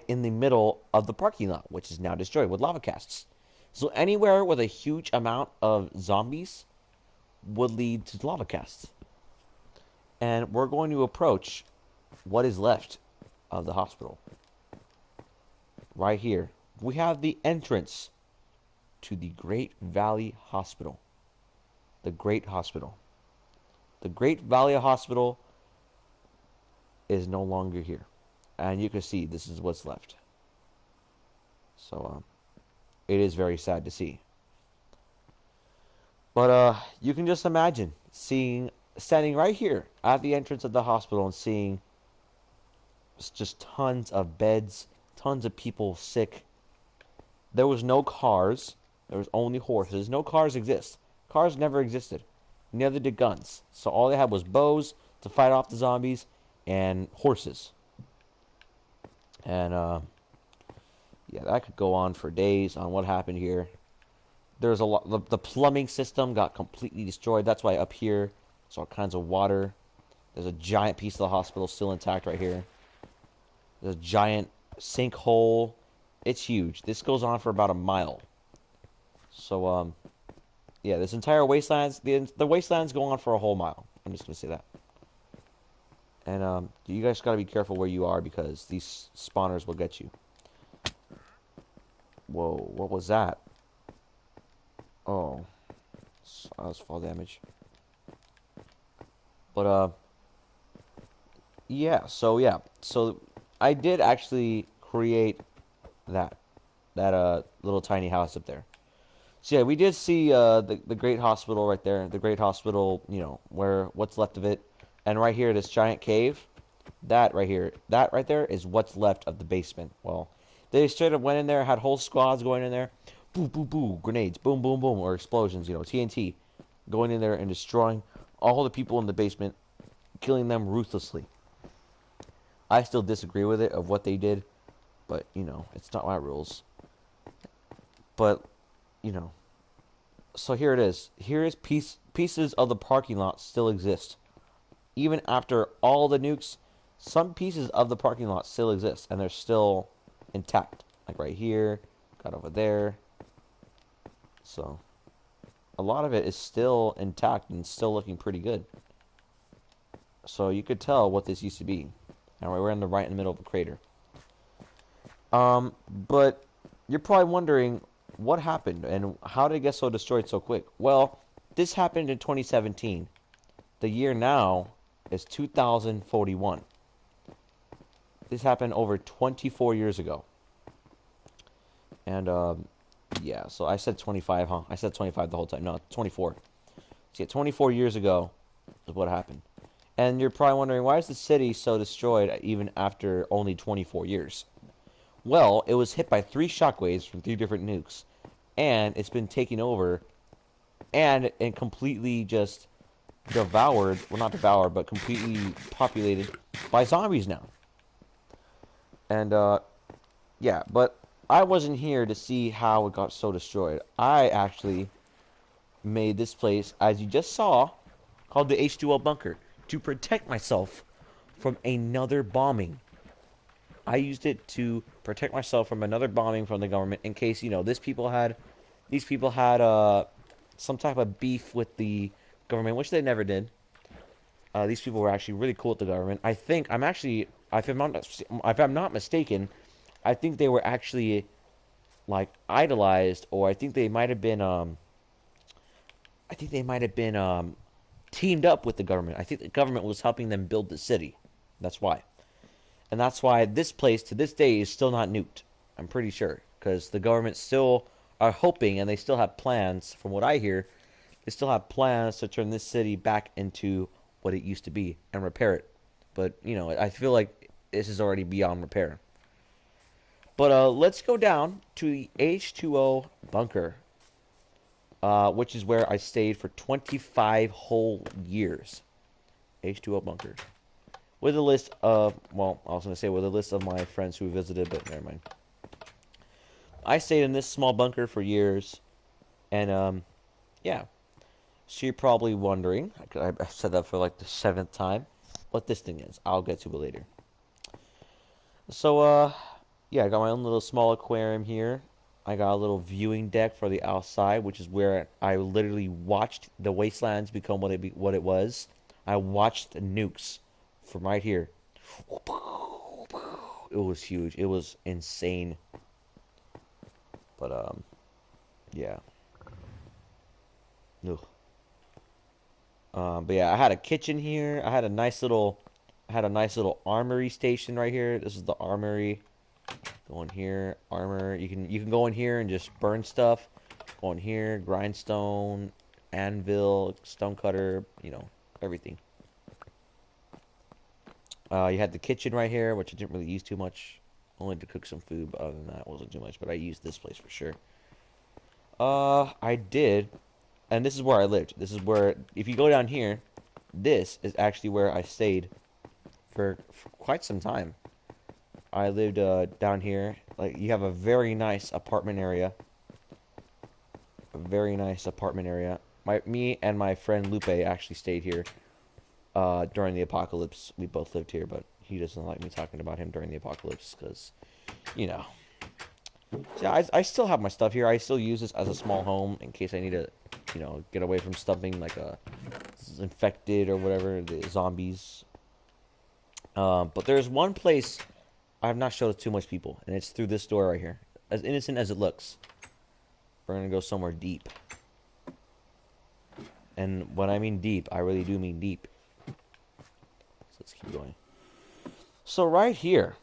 in the middle of the parking lot, which is now destroyed with lava casts. So anywhere with a huge amount of zombies would lead to lava casts. And we're going to approach what is left of the hospital. Right here, we have the entrance to the Great Valley Hospital. The Great Hospital. The Great Valley Hospital is no longer here. and you can see this is what's left. So it is very sad to see. But you can just imagine standing right here at the entrance of the hospital and seeing just tons of beds, tons of people sick. There was no cars. There was only horses. No cars exist. Cars never existed. Neither did guns. So all they had was bows to fight off the zombies and horses. And yeah, that could go on for days on what happened here. There's a lot. The plumbing system got completely destroyed. That's why up here there's all kinds of water. There's a giant piece of the hospital still intact right here. There's a giant sinkhole. It's huge. This goes on for about a mile. So yeah, this entire wastelands, the wastelands go on for a whole mile. I'm just gonna say that. And you guys gotta be careful where you are because these spawners will get you. Whoa, what was that? Oh, that was fall damage. But yeah. So I did actually create that little tiny house up there. So yeah, we did see the great hospital right there. The great hospital, you know, where what's left of it, and right here, this giant cave. That right here, that right there is what's left of the basement. Well, they straight up went in there, had whole squads going in there, boo boo boo, grenades, boom boom boom, or explosions, you know, TNT, going in there and destroying all the people in the basement, killing them ruthlessly. I still disagree with it of what they did, but you know, it's not my rules. But you know, so here it is. Here is pieces of the parking lot still exist. Even after all the nukes, some pieces of the parking lot still exist, and they're still intact. Like right here, got over there. So, a lot of it is still intact and still looking pretty good. So you could tell what this used to be. And we're right in the middle of a crater. But you're probably wondering what happened and how did it get so destroyed so quick? Well, this happened in 2017. The year now is 2041. This happened over 24 years ago. And yeah, so I said 25, huh? I said 25 the whole time. No, 24. So yeah, 24 years ago is what happened. And you're probably wondering, why is the city so destroyed even after only 24 years? Well, it was hit by 3 shockwaves from 3 different nukes. And it's been taken over and completely just devoured, well not devoured, but completely populated by zombies now. And yeah, but I wasn't here to see how it got so destroyed. I actually made this place, as you just saw, called the H2O bunker, to protect myself from another bombing. I used it to protect myself from another bombing from the government in case, you know, these people had some type of beef with the government, which they never did. These people were actually really cool with the government. I think I'm actually, if I'm not mistaken, I think they were actually like idolized, or I think they might have been teamed up with the government. I think the government was helping them build the city. That's why. And that's why this place to this day is still not nuked. I'm pretty sure. Because the government still are hoping, and they still have plans, from what I hear, they still have plans to turn this city back into what it used to be and repair it. But, you know, I feel like this is already beyond repair. But let's go down to the H2O bunker, which is where I stayed for 25 whole years. H2O bunker. With a list of, well, I was going to say with a list of my friends who visited, but never mind. I stayed in this small bunker for years, and yeah. So you're probably wondering, I've said that for like the 7th time, what this thing is. I'll get to it later. So, yeah, I got my own little small aquarium here. I got a little viewing deck for the outside, which is where I literally watched the wastelands become what it was. I watched the nukes from right here. It was huge. It was insane. But yeah. Ugh. But yeah, I had a kitchen here. I had a nice little had a nice little armory station right here. This is the armory. Go in here, armor. You can go in here and just burn stuff. Go in here, grindstone, anvil, stonecutter, everything. You had the kitchen right here, which I didn't really use too much. Only to cook some food, but other than that, it wasn't too much. But I used this place for sure. I did, and this is where I lived. This is where, if you go down here, this is actually where I stayed for quite some time. I lived down here. Like, you have a very nice apartment area. A very nice apartment area. Me and my friend Lupe actually stayed here during the apocalypse. We both lived here, but he doesn't like me talking about him during the apocalypse because, you know. So I still have my stuff here. I still use this as a small home in case I need to, get away from something like a infected or whatever, the zombies. But there's one place I have not showed it to much people, and it's through this door right here. As innocent as it looks. We're gonna go somewhere deep. And when I mean deep, I really do mean deep. So let's keep going. So right here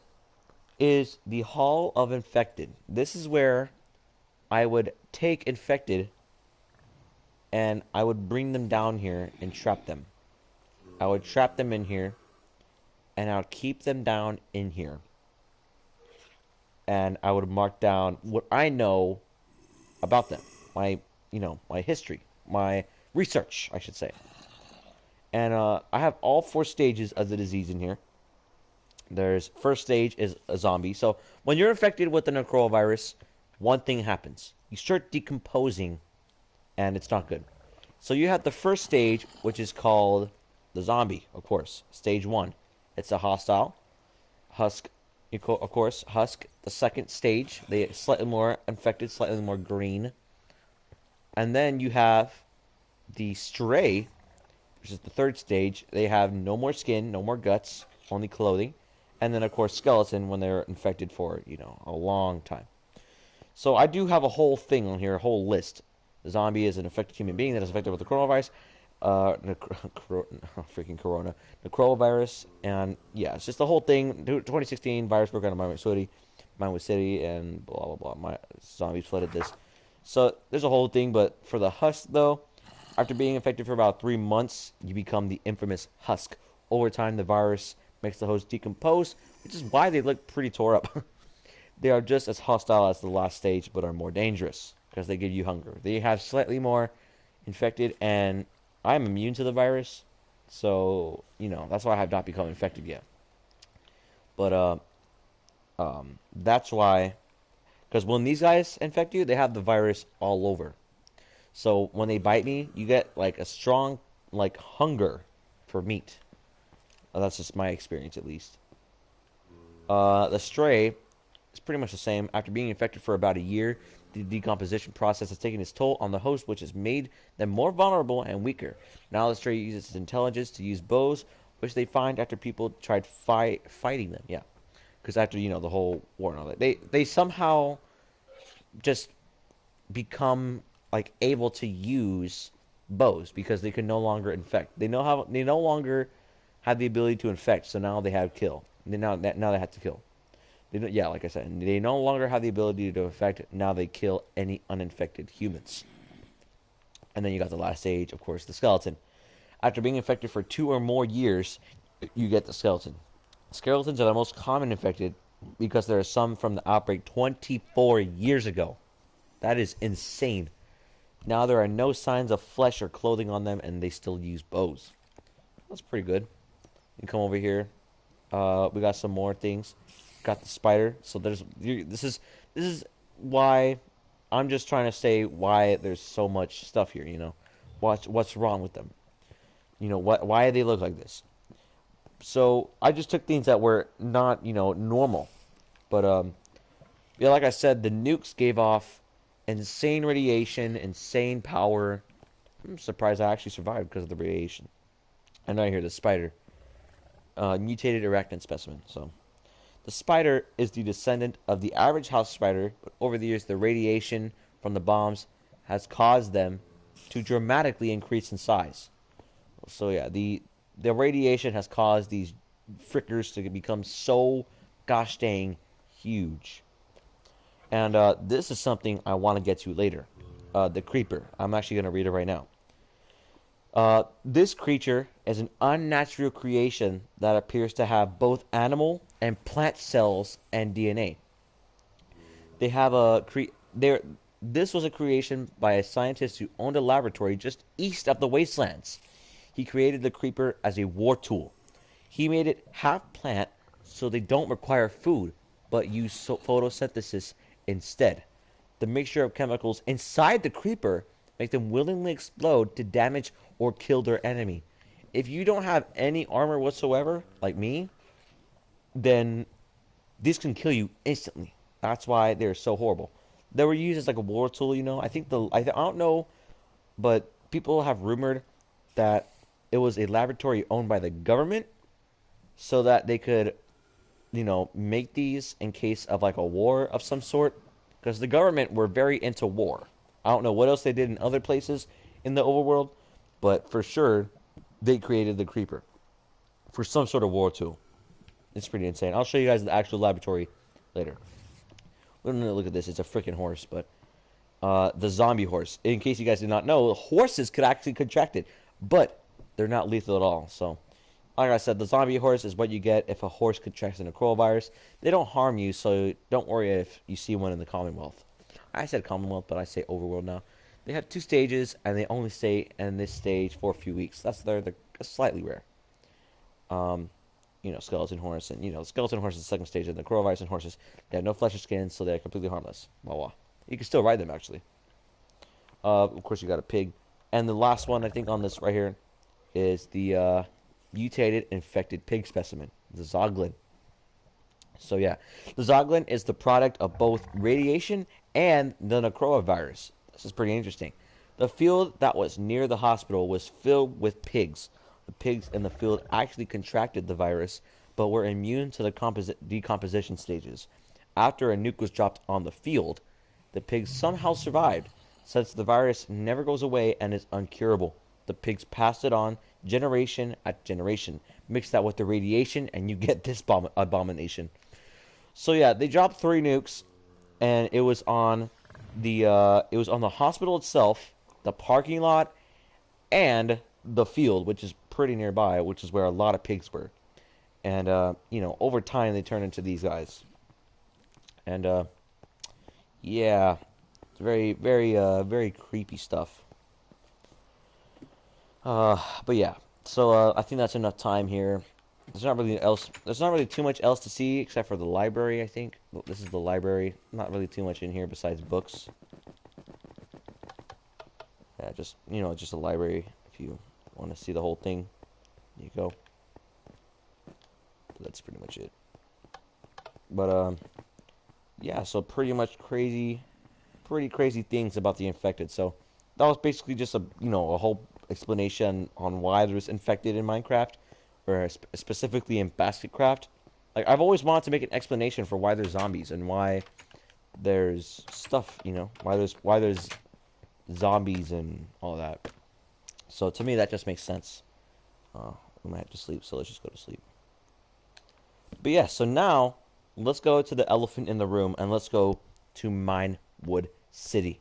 is the Hall of Infected. This is where I would take infected and I would bring them down here and trap them. I would trap them in here and I would keep them down in here. And I would mark down what I know about them. My history. My research, I should say. And I have all 4 stages of the disease in here. There's first stage is a zombie. So when you're infected with the necrovirus, one thing happens. You start decomposing, and it's not good. So you have the first stage, which is called the zombie, of course. Stage 1. It's a hostile. Husk, of course, husk. The second stage, they slightly more infected, slightly more green. And then you have the stray, which is the third stage. They have no more skin, no more guts, only clothing. And then, of course, skeleton when they're infected for, a long time. So I do have a whole thing on here, a whole list. The zombie is an infected human being that is infected with the coronavirus. Freaking corona. Necrovirus. And, yeah, it's just the whole thing. 2016, virus broke out of Miami City, and blah, blah, blah. My zombies flooded this. So there's a whole thing, but for the husk, though, after being infected for about 3 months, you become the infamous husk. Over time, the virus makes the host decompose, which is why they look pretty tore up. They are just as hostile as the last stage, but are more dangerous, because they give you hunger. They have slightly more infected, and I'm immune to the virus, so, that's why I have not become infected yet. But, that's why, because when these guys infect you, they have the virus all over. So when they bite me, you get, a strong, hunger for meat. That's just my experience, at least. The stray is pretty much the same. After being infected for about a year, the decomposition process has taken its toll on the host, which has made them more vulnerable and weaker. Now the stray uses its intelligence to use bows, which they find after people tried fighting them. Yeah, because after the whole war and all that, they somehow just become able to use bows because they can no longer infect. They no longer have the ability to infect, so now they have kill. Now they have to kill. Like I said, they no longer have the ability to infect. Now they kill any uninfected humans. And then you got the last stage, of course, the skeleton. After being infected for 2 or more years, you get the skeleton. Skeletons are the most common infected because there are some from the outbreak 24 years ago. That is insane. Now there are no signs of flesh or clothing on them, and they still use bows. That's pretty good. You come over here. We got some more things. Got the spider. So this is why I'm just trying to say why there's so much stuff here. What's wrong with them? Why do they look like this? So I just took things that were not normal, but like I said, the nukes gave off insane radiation, insane power. I'm surprised I actually survived because of the radiation. And right here, the spider. Mutated arachnid specimen. So, the spider is the descendant of the average house spider, but over the years, the radiation from the bombs has caused them to dramatically increase in size. So yeah, the radiation has caused these frickers to become so gosh dang huge. And this is something I want to get to later. The creeper. I'm actually going to read it right now. This creature is an unnatural creation that appears to have both animal and plant cells and DNA. They have a there. This was a creation by a scientist who owned a laboratory just east of the wastelands. He created the creeper as a war tool. He made it half plant so they don't require food, but use photosynthesis instead. The mixture of chemicals inside the creeper make them willingly explode to damage or kill their enemy. If you don't have any armor whatsoever, like me, then these can kill you instantly. That's why they're so horrible. They were used as like a war tool, you know. I don't know, but people have rumored that it was a laboratory owned by the government so that they could, make these in case of like a war of some sort. Because the government were very into war. I don't know what else they did in other places in the overworld, but for sure they created the creeper for some sort of war tool. It's pretty insane. I'll show you guys the actual laboratory later. We don't need to look at this. It's a freaking horse, but the zombie horse. In case you guys did not know, horses could actually contract it, but they're not lethal at all. So, like I said, the zombie horse is what you get if a horse contracts an coronavirus. They don't harm you, so don't worry if you see one in the Commonwealth. I said Commonwealth, but I say Overworld now. They have 2 stages, and they only stay in this stage for a few weeks. They're slightly rare. Skeleton horse, and skeleton horse is the second stage, and the coronavirus and horses, they have no flesh or skin, so they're completely harmless. Blah, blah. You can still ride them, actually. Of course, you got a pig. And the last one, I think, on this right here is the mutated infected pig specimen, the Zoglin. So, yeah. The Zoglin is the product of both radiation and the coronavirus. This is pretty interesting. The field that was near the hospital was filled with pigs. The pigs in the field actually contracted the virus, but were immune to the decomposition stages. After a nuke was dropped on the field, the pigs somehow survived. Since the virus never goes away and is uncurable, the pigs passed it on generation at generation. Mix that with the radiation, and you get this abomination. So yeah, they dropped 3 nukes, and it was on the hospital itself, the parking lot, and the field, which is pretty nearby, which is where a lot of pigs were. And, over time they turned into these guys. And, yeah, it's very, very, very creepy stuff. But yeah, so, I think that's enough time here. There's not really too much else to see except for the library, I think. This is the library. Not really too much in here besides books. Yeah, just a library if you want to see the whole thing. There you go. That's pretty much it. But yeah, so pretty crazy things about the infected. So that was basically just a whole explanation on why there's infected in Minecraft, or specifically in Basketcraft. Like, I've always wanted to make an explanation for why there's zombies and why there's stuff, why there's zombies and all that. So to me, that just makes sense. We might have to sleep, so let's just go to sleep. But yeah, so now let's go to the elephant in the room, and let's go to Minewood City.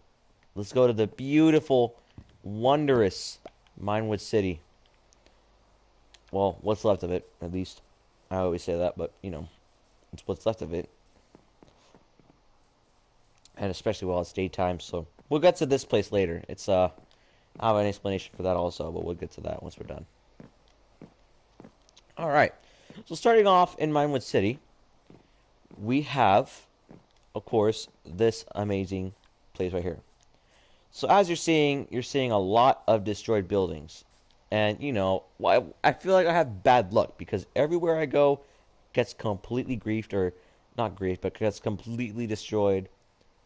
Let's go to the beautiful, wondrous Minewood City. Well, what's left of it, at least. I always say that, but, it's what's left of it. And especially while it's daytime, so we'll get to this place later. I have an explanation for that also, but we'll get to that once we're done. Alright, so starting off in Minewood City, we have, of course, this amazing place right here. So as you're seeing a lot of destroyed buildings. And, I feel like I have bad luck because everywhere I go gets completely griefed, or not griefed, but gets completely destroyed.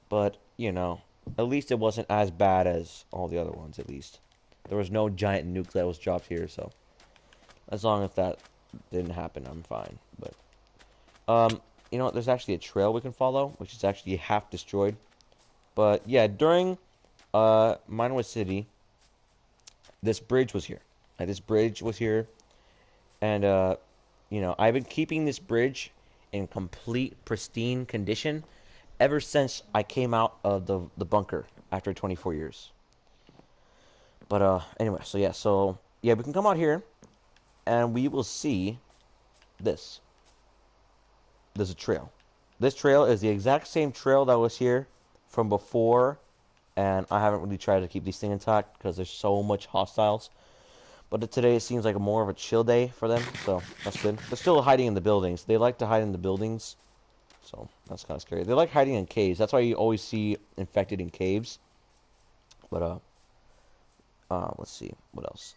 But, at least it wasn't as bad as all the other ones, at least. There was no giant nuke that was dropped here, so as long as that didn't happen, I'm fine. But, there's actually a trail we can follow, which is actually half destroyed. But, yeah, during Minewood City, this bridge was here. This bridge was here, and I've been keeping this bridge in complete pristine condition ever since I came out of the bunker after 24 years. But anyway, so yeah, we can come out here and we will see this. There's a trail. This trail is the exact same trail that was here from before, and I haven't really tried to keep these things intact because there's so much hostiles. But today it seems like more of a chill day for them, so that's good. They're still hiding in the buildings. They like to hide in the buildings, so that's kind of scary. They like hiding in caves. That's why you always see infected in caves. But let's see what else.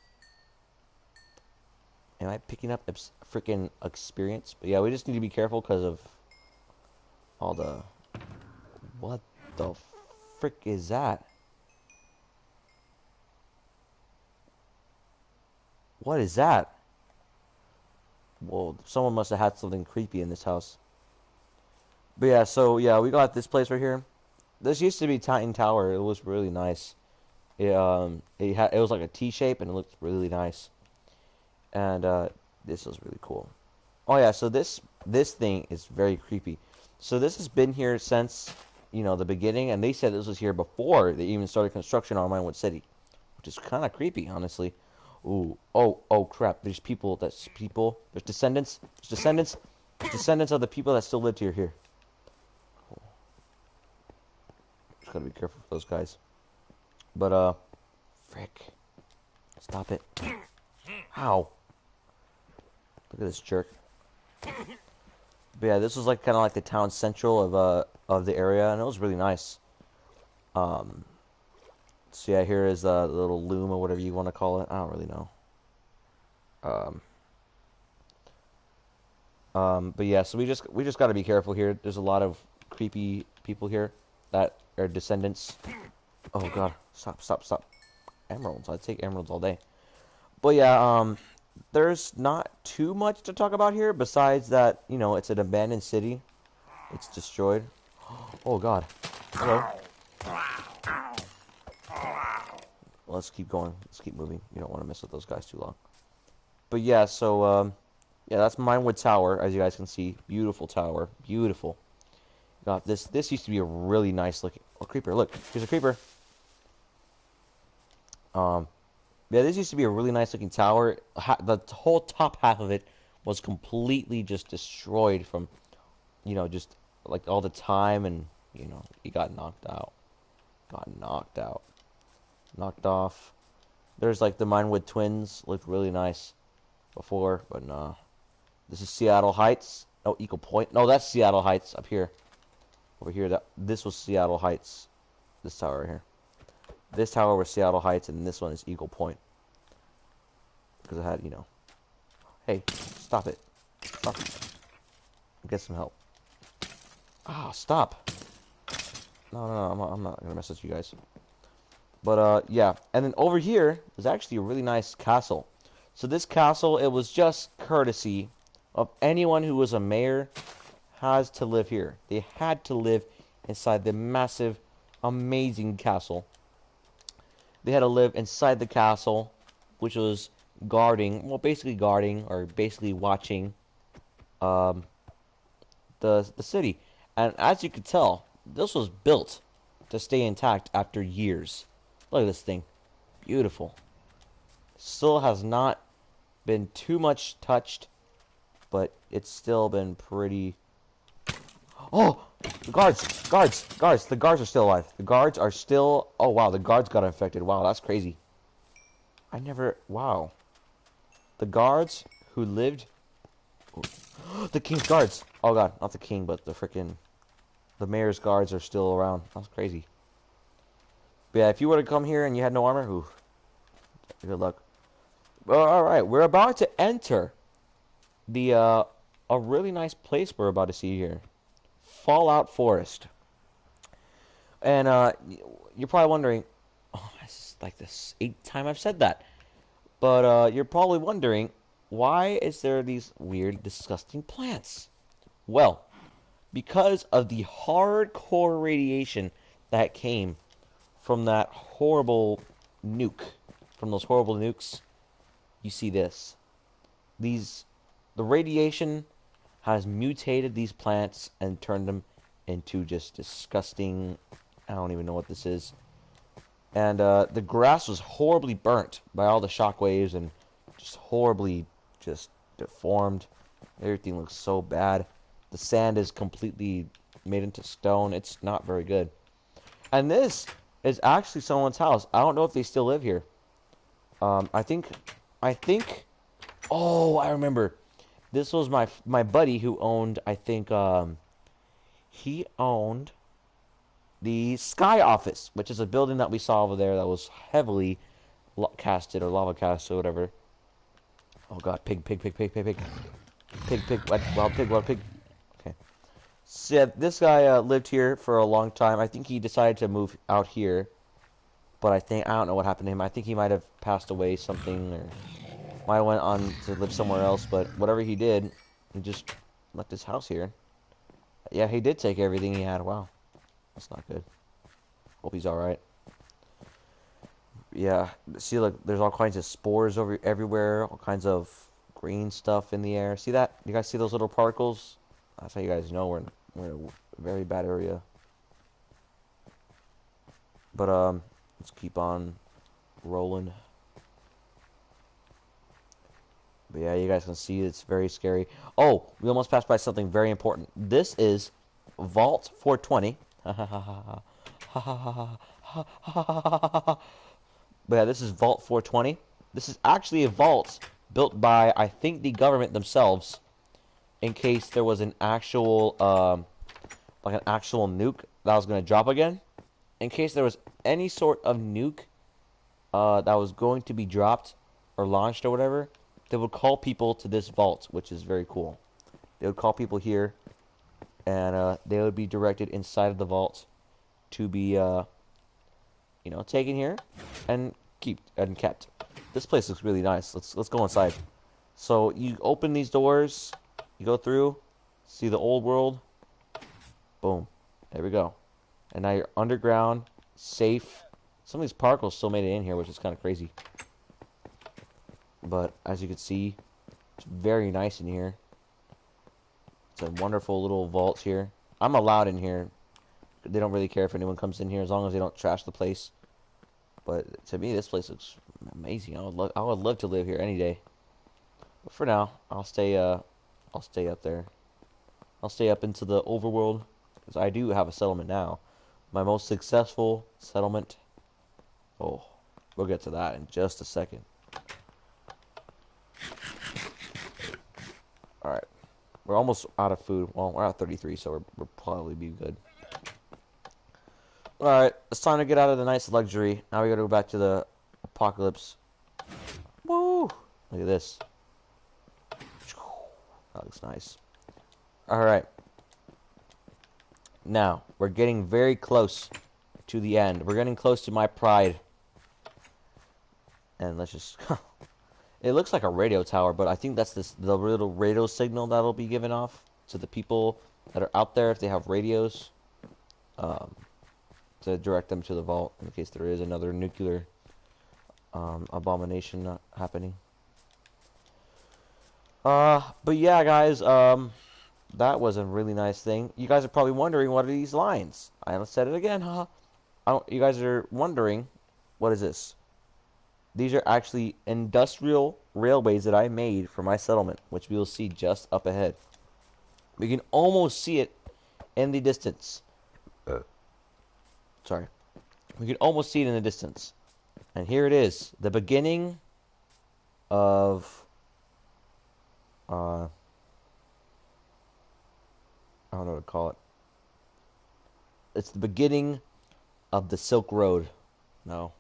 Am I picking up freaking experience? But yeah, we just need to be careful because of all the... What the frick is that? What is that? Whoa, someone must have had something creepy in this house. But yeah, so yeah, we got this place right here. This used to be Titan Tower. It was really nice. It was like a T shape and it looked really nice. And this was really cool. Oh yeah, so this thing is very creepy. So this has been here since the beginning, and they said this was here before they even started construction on Minewood City, which is kind of creepy, honestly. Ooh, oh crap! There's people. There's descendants. There's descendants. There's descendants of the people that still lived here. Oh. Just gotta be careful with those guys. But frick! Stop it! How? Look at this jerk. But yeah, this was like kind of like the town central of the area, and it was really nice. So yeah, here is the little loom or whatever you want to call it. I don't really know. But yeah, so we just got to be careful here. There's a lot of creepy people here that are descendants. Oh god, stop. Emeralds. I'd take emeralds all day. But yeah, there's not too much to talk about here besides that, it's an abandoned city. It's destroyed. Oh god. Hello. Let's keep going. Let's keep moving. You don't want to mess with those guys too long. But yeah, so yeah, that's Minewood Tower, as you guys can see. Beautiful tower. Beautiful. Got this. This used to be a really nice looking. Oh, creeper! Look, here's a creeper. Yeah, this used to be a really nice looking tower. The whole top half of it was completely just destroyed from, just like all the time, and it got knocked out. Knocked off. There's like the Minewood Twins, looked really nice before, but nah. This is Seattle Heights. Oh, Eagle Point. No, that's Seattle Heights up here. Over here, this was Seattle Heights. This tower right here. This tower was Seattle Heights, and this one is Eagle Point. Because I had, Hey, stop it. Stop it. Get some help. Ah, stop. No, I'm not gonna mess with you guys. But, yeah. And then over here is actually a really nice castle. So this castle, it was just courtesy of anyone who was a mayor has to live here. They had to live inside the massive, amazing castle. They had to live inside the castle, which was basically guarding or basically watching the city. And as you could tell, this was built to stay intact after years. Look at this thing. Beautiful. Still has not been too much touched, but it's still been pretty... Oh! The guards! The guards are still alive. The guards are still... Oh, wow, the guards got infected. Wow, that's crazy. Wow. The guards who lived... The king's guards! Oh, God, not the king, but the mayor's guards are still around. That's crazy. But yeah, if you were to come here and you had no armor, ooh, good luck. Well, alright, we're about to enter a really nice place we're about to see here. Fallout Forest. And you're probably wondering, oh, this is like the 8th time I've said that. But you're probably wondering, why is there these weird, disgusting plants? Well, because of the hardcore radiation that came from that horrible nuke, from those horrible nukes. You see this. The the radiation has mutated these plants and turned them into just disgusting. I don't even know what this is. And the grass was horribly burnt by all the shock waves and just horribly just deformed. Everything looks so bad. The sand is completely made into stone. It's not very good. And this is actually someone's house. I don't know if they still live here. I think. Oh, I remember. This was my buddy who owned. I think he owned the Sky Office, which is a building that we saw over there that was heavily casted or lava casted or whatever. Oh God, pig, pig, pig, pig, pig, pig, pig, pig, wild pig, wild pig. Okay. So yeah, this guy lived here for a long time. I think he decided to move out here, but I don't know what happened to him. I think he might have passed away something, or might have went on to live somewhere else. But whatever he did, he just left his house here. Yeah, he did take everything he had. Wow, that's not good. Hope he's all right. Yeah, see, look, there's all kinds of spores everywhere, all kinds of green stuff in the air. See that? You guys see those little particles? That's how you guys know we're in a very bad area. But let's keep on rolling. But yeah, you guys can see it's very scary. Oh, we almost passed by something very important. This is Vault 420. But yeah, this is Vault 420. This is actually a vault built by, I think, the government themselves, in case there was an actual, like an actual nuke that was going to drop again. In case there was any sort of nuke that was going to be dropped or launched or whatever, they would call people to this vault, which is very cool. They would call people here, and they would be directed inside of the vault to be, taken here and kept. This place looks really nice. Let's go inside. So you open these doors, you go through, see the old world. Boom. There we go. And now you're underground, safe. Some of these particles still made it in here, which is kind of crazy. But as you can see, it's very nice in here. It's a wonderful little vault here. I'm allowed in here. They don't really care if anyone comes in here as long as they don't trash the place. But to me, this place looks amazing. I would love to live here any day. But for now, I'll stay up there. I'll stay up into the overworld because I do have a settlement now. My most successful settlement. Oh, we'll get to that in just a second. All right, we're almost out of food. Well, we're at 33, so we'll probably be good. Alright, it's time to get out of the nice luxury. Now we gotta go back to the apocalypse. Woo! Look at this. That looks nice. Alright. Now, we're getting very close to the end. We're getting close to my pride. And let's just... It looks like a radio tower, but I think that's the little radio signal that'll be given off to the people that are out there if they have radios. To direct them to the vault in case there is another nuclear abomination happening. But yeah, guys, that was a really nice thing. You guys are probably wondering, what are these lines? I said it again, huh? You guys are wondering, what is this? These are actually industrial railways that I made for my settlement, which we will see just up ahead. We can almost see it in the distance. Sorry. We can almost see it in the distance. And here it is. The beginning of... I don't know what to call it. It's the beginning of the Silk Road. No.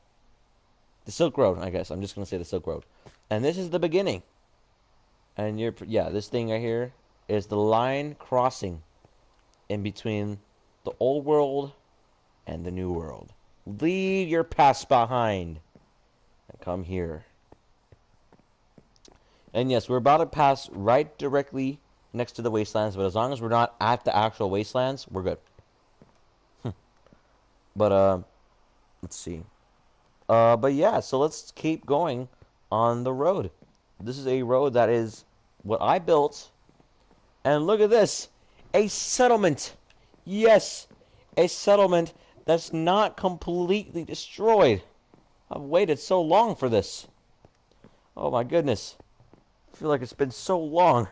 The Silk Road, I guess. I'm just going to say the Silk Road. And this is the beginning. And this thing right here is the line crossing in between the old world and the new world. Leave your past behind and come here. And yes, we're about to pass right directly next to the wastelands, but as long as we're not at the actual wastelands, we're good. But let's see. But yeah, so let's keep going on the road. This is a road that is what I built. And look at this. A settlement. Yes, a settlement that's not completely destroyed. I've waited so long for this. Oh my goodness. I feel like it's been so long.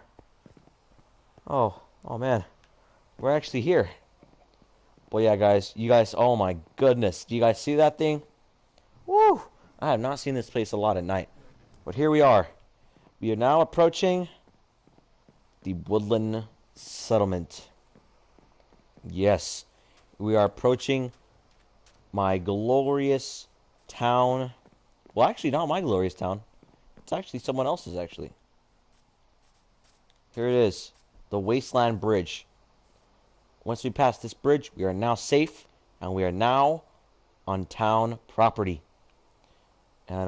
Oh man. We're actually here. Well, yeah, guys. You guys, oh my goodness. Do you guys see that thing? Woo! I have not seen this place a lot at night. But here we are. We are now approaching the Woodland Settlement. Yes. We are approaching my glorious town. Well, actually, not my glorious town. It's actually someone else's, actually. Here it is. The Wasteland Bridge. Once we pass this bridge, we are now safe. And we are now on town property. And,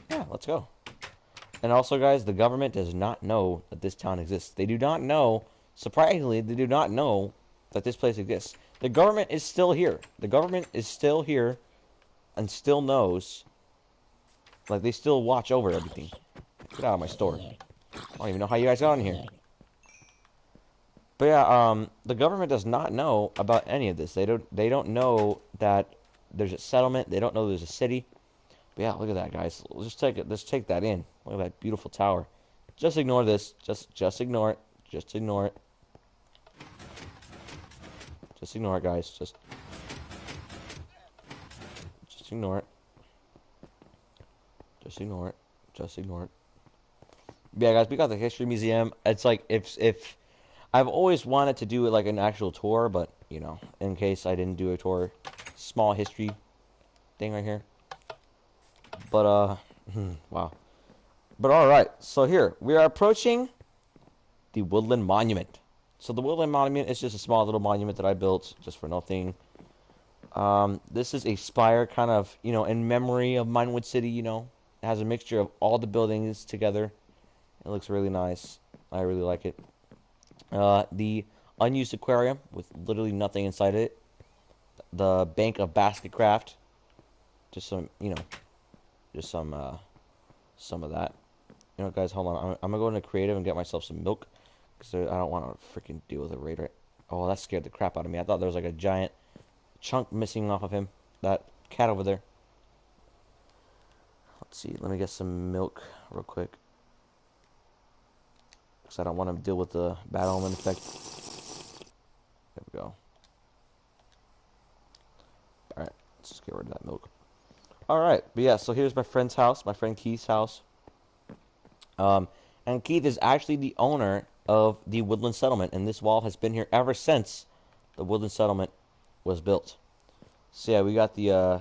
yeah, let's go. And also, guys, the government does not know that this town exists. They do not know, surprisingly, they do not know that this place exists. The government is still here. The government is still here and still knows. Like, they still watch over everything. Get out of my store. I don't even know how you guys got in here. But yeah, the government does not know about any of this. They don't know that there's a settlement. They don't know there's a city. But yeah, look at that, guys. Let's take that in. Look at that beautiful tower. Just ignore this. Just ignore it. Just ignore it. Just ignore it, guys. Just ignore it. Just ignore it. Just ignore it. Yeah, guys, we got the history museum. It's like if I've always wanted to do like an actual tour, but you know, in case I didn't do a tour, small history thing right here. But wow. But all right, so here we are approaching the Woodland Monument. So the Woodland Monument is just a small little monument that I built just for nothing. This is a spire, kind of, you know, in memory of Minewood City. You know, it has a mixture of all the buildings together. It looks really nice. I really like it. The unused aquarium with literally nothing inside it. The bank of Basketcraft. Just some, you know, just some of that. You know, guys, hold on. I'm gonna go into creative and get myself some milk because I don't want to freaking deal with a raider. Oh, that scared the crap out of me. I thought there was like a giant chunk missing off of him. That cat over there. Let's see. Let me get some milk real quick. Because I don't want to deal with the bad omen effect. There we go. Alright, let's just get rid of that milk. Alright, but yeah, so here's my friend's house, my friend Keith's house. And Keith is actually the owner of the Woodland Settlement, and this wall has been here ever since the Woodland Settlement was built. So yeah, we got the, yeah,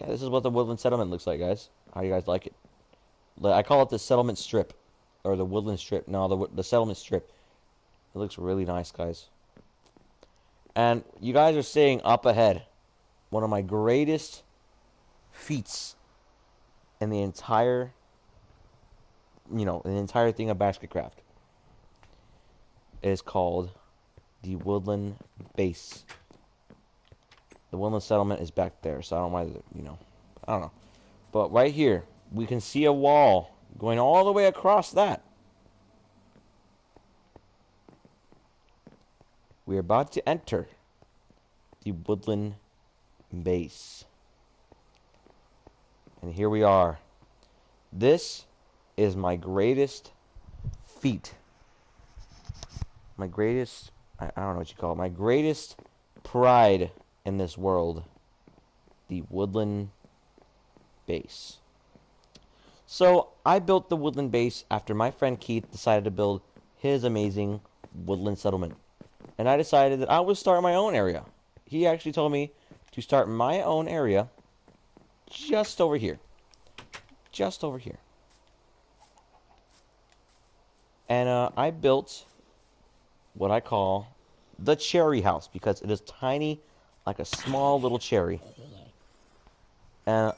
this is what the Woodland Settlement looks like, guys. How do you guys like it? I call it the Settlement Strip. Or the Woodland Strip. No, the Settlement Strip. It looks really nice, guys. And you guys are seeing up ahead one of my greatest feats in the entire, you know, the entire thing of Basketcraft. It is called the Woodland Base. The Woodland Settlement is back there, so I don't mind, you know, I don't know. But right here, we can see a wall going all the way across that. We are about to enter the Woodland Base. And here we are. This is my greatest feat. My greatest, I don't know what you call it, my greatest pride in this world. The Woodland Base. So, I built the Woodland Base after my friend Keith decided to build his amazing Woodland Settlement. And I decided that I would start my own area. He actually told me to start my own area just over here. Just over here. And I built what I call the cherry house because it is tiny, like a small little cherry. And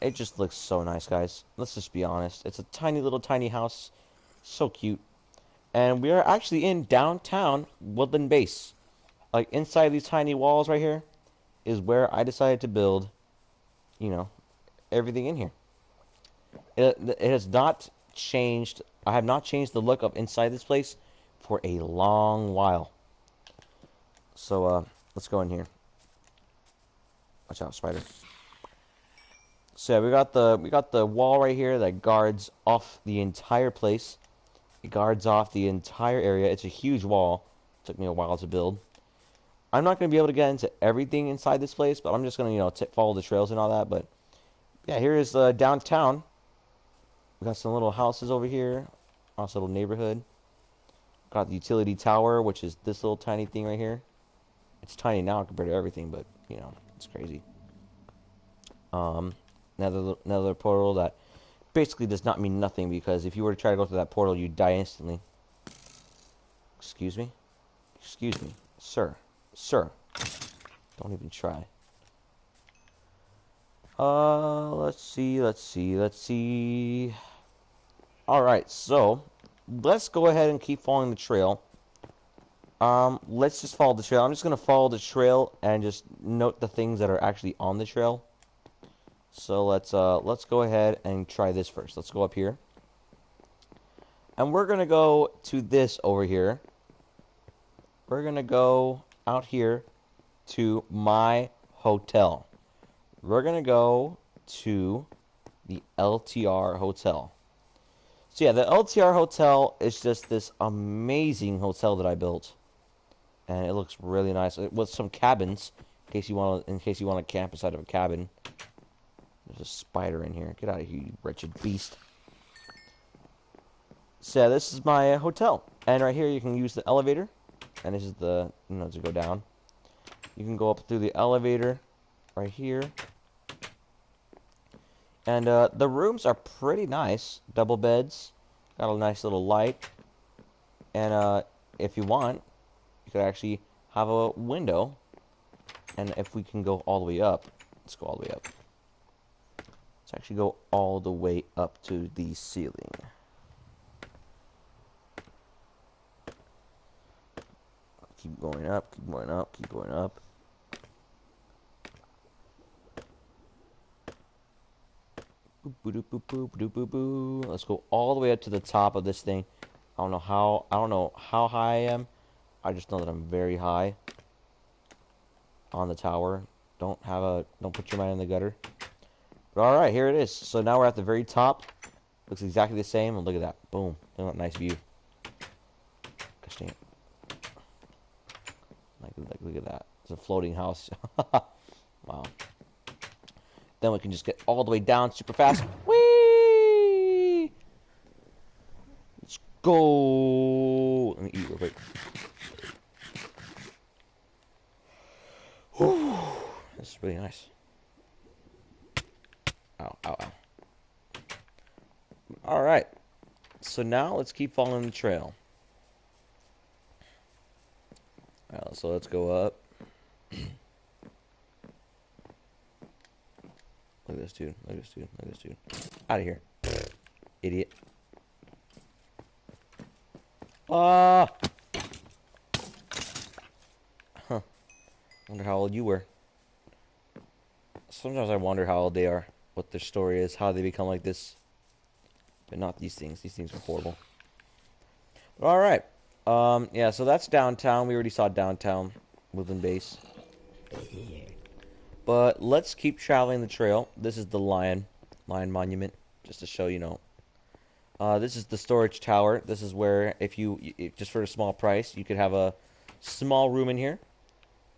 it just looks so nice, guys. Let's just be honest. It's a tiny little tiny house. So cute. And we are actually in downtown Woodland Base. Like, inside these tiny walls right here is where I decided to build, you know, everything in here. It has not I have not changed the look of inside this place for a long while. So let's go in here. Watch out, spider. So yeah, we got the wall right here that guards off the entire place. It guards off the entire area. It's a huge wall. Took me a while to build. I'm not going to be able to get into everything inside this place, but I'm just going to, follow the trails and all that. But yeah, here is downtown. We got some little houses over here. Nice little neighborhood. Got the utility tower, which is this little tiny thing right here. It's tiny now compared to everything, but it's crazy. Another portal that basically does not mean nothing, because if you were to try to go through that portal, you'd die instantly. Excuse me? Excuse me. Sir. Sir. Don't even try. Let's see. Alright, so let's go ahead and keep following the trail. Let's just follow the trail. I'm just gonna follow the trail and just note the things that are actually on the trail. So let's go ahead and try this first. Let's go up here. And we're gonna go to this over here. We're gonna go out here to my hotel. We're gonna go to the LTR hotel. So yeah, the LTR hotel is just this amazing hotel that I built, and it looks really nice with some cabins in case you want to camp inside of a cabin. There's a spider in here. Get out of here, you wretched beast. So yeah, this is my hotel, and right here you can use the elevator, and this is the to go down. You can go up through the elevator right here. And the rooms are pretty nice. Double beds. Got a nice little light. And if you want, you could actually have a window. And if we can go all the way up. Let's go all the way up. Let's actually go all the way up to the ceiling. Keep going up, keep going up, keep going up. Let's go all the way up to the top of this thing. I don't know how high I am. I just know that I'm very high on the tower. Don't put your mind in the gutter. But all right, here it is. So now we're at the very top. Looks exactly the same. And look at that. Boom. Look at that nice view. Gosh dang it. Look at that. It's a floating house. Wow. Then we can just get all the way down super fast. Whee! Let's go. Let me eat real quick. Whew. This is really nice. Ow, ow, ow. Alright. So now let's keep following the trail. So let's go up. Look at this dude. Look at this dude. Look at this dude. Out of here. Idiot. Ah! Huh. Wonder how old you were. Sometimes I wonder how old they are. What their story is. How they become like this. But not these things. These things are horrible. Alright. Yeah, so that's downtown. We already saw downtown. Woodland Base. But let's keep traveling the trail. This is the lion monument, just to show this is the storage tower. This is where if just for a small price, you could have a small room in here.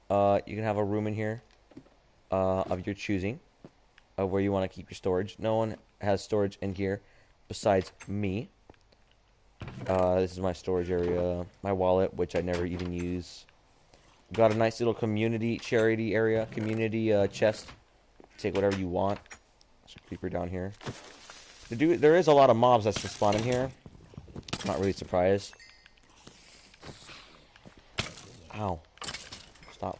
You can have a room in here of your choosing, of where you want to keep your storage. No one has storage in here besides me. This is my storage area, my wallet, which I never even use. Got a nice little community charity area, community chest. Take whatever you want. There's a creeper down here. There is a lot of mobs that spawn in here. Not really surprised. Ow. Stop.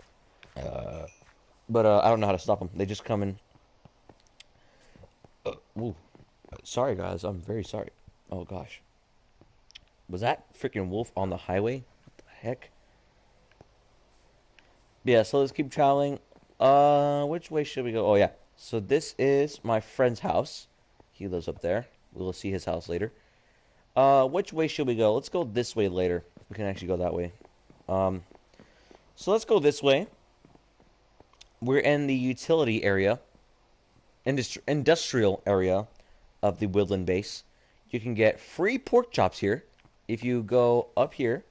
But I don't know how to stop them. They just come in. Ooh. Sorry, guys. I'm very sorry. Oh, gosh. Was that freaking wolf on the highway? What the heck? Yeah, so let's keep traveling. Which way should we go? Oh, yeah. So this is my friend's house. He lives up there. We'll see his house later. Which way should we go? Let's go this way later. We can actually go that way. Um, so let's go this way. We're in the utility area, industrial area of the Woodland base. You can get free pork chops here. If you go up here,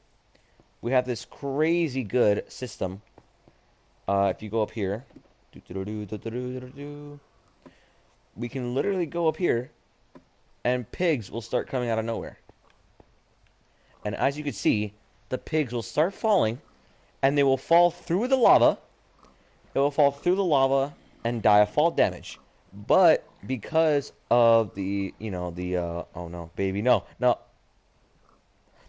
we have this crazy good system. If you go up here, we can literally go up here, and pigs will start coming out of nowhere. And as you can see, the pigs will start falling, and they will fall through the lava. It will fall through the lava and die of fall damage. But because of the, oh no, baby, no, no.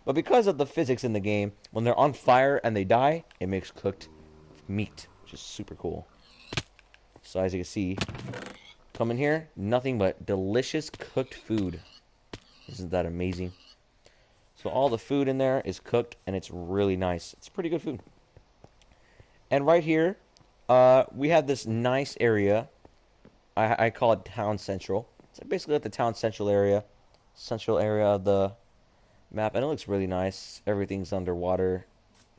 But because of the physics in the game, when they're on fire and they die, it makes cooked meat, which is super cool. So as you can see, come in here, nothing but delicious cooked food. Isn't that amazing? So all the food in there is cooked, and it's really nice. It's pretty good food. And right here, we have this nice area. I call it Town Central. It's basically like the Town Central area of the map, and it looks really nice. Everything's underwater.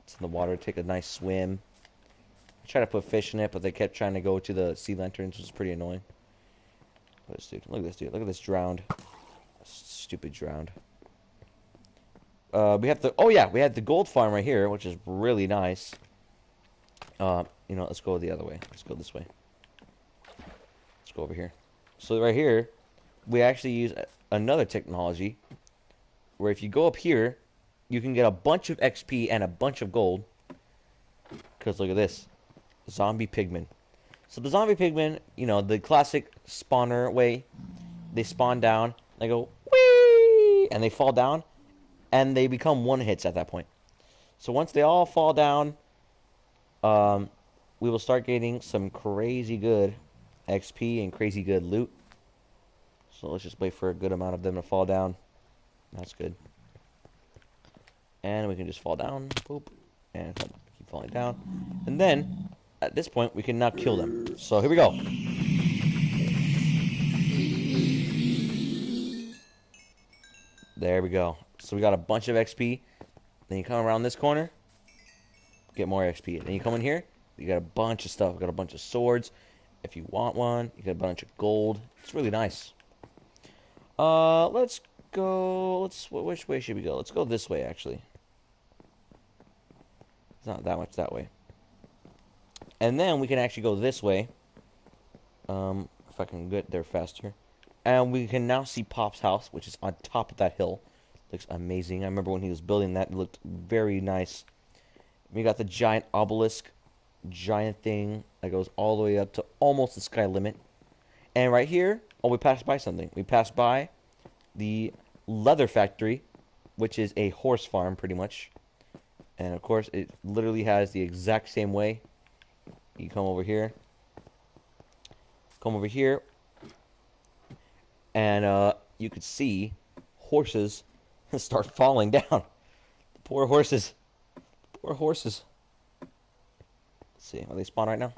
It's in the water. Take a nice swim. I tried to put fish in it, but they kept trying to go to the sea lanterns, which is pretty annoying. Look at this dude. Look at this dude. Look at this drowned. Stupid drowned. We have the we had the gold farm right here, which is really nice. Let's go the other way. Let's go this way. Let's go over here. So right here, we actually use another technology where if you go up here, you can get a bunch of XP and a bunch of gold. Because look at this. Zombie pigmen. So the zombie pigmen, the classic spawner way, they spawn down, they go, whee! And they fall down, and they become one-hits at that point. So once they all fall down, we will start getting some crazy good XP and crazy good loot. So let's just wait for a good amount of them to fall down. That's good. And we can just fall down, boop, and keep falling down. And then, at this point, we can now kill them. So here we go. There we go. So we got a bunch of XP. Then you come around this corner, get more XP. Then you come in here, you got a bunch of stuff. We got a bunch of swords. If you want one, you get a bunch of gold. It's really nice. Let's go. Which way should we go? Let's go this way, actually. It's not that much that way. And then we can actually go this way. If I can get there faster. And we can now see Pop's house, which is on top of that hill. Looks amazing. I remember when he was building that, it looked very nice. We got the giant obelisk, giant thing that goes all the way up to almost the sky limit. And right here, we passed by something. We passed by the leather factory, which is a horse farm, pretty much. And of course, it literally has the exact same way. You come over here. Come over here. And you could see horses start falling down. The poor horses. Poor horses. Let's see. Are they spawn right now?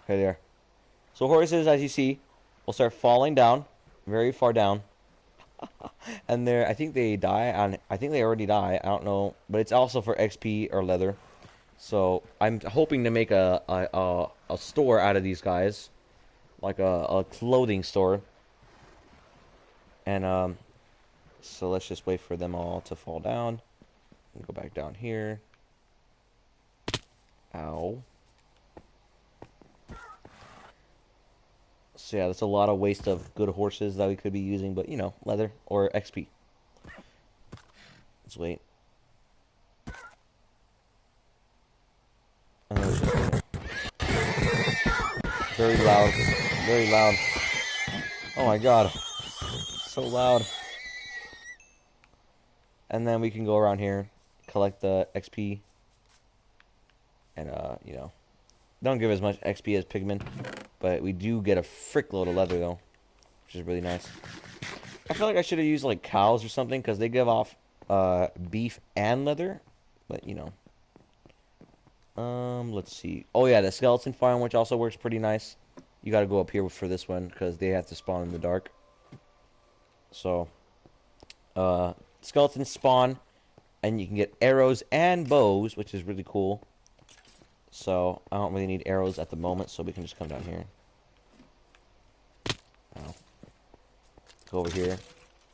Here they are. So horses, as you see, will start falling down. Very far down. And I think they die. I think they already die. I don't know. But it's also for XP or leather. So I'm hoping to make a store out of these guys. Like a clothing store. And so let's just wait for them all to fall down. Go back down here. Ow. So yeah, that's a lot of waste of good horses that we could be using, but leather or XP. Let's wait. Very loud. Very loud. Oh my god. So loud. And then we can go around here, collect the XP. And, don't give as much XP as pigmen. But we do get a frick load of leather, though. Which is really nice. I feel like I should have used, like, cows or something, because they give off beef and leather. But, let's see. Oh, yeah, the skeleton farm, which also works pretty nice. You gotta go up here for this one, because they have to spawn in the dark. So, skeletons spawn, and you can get arrows and bows, which is really cool. So, I don't really need arrows at the moment, so we can just come down here. Oh. Go over here.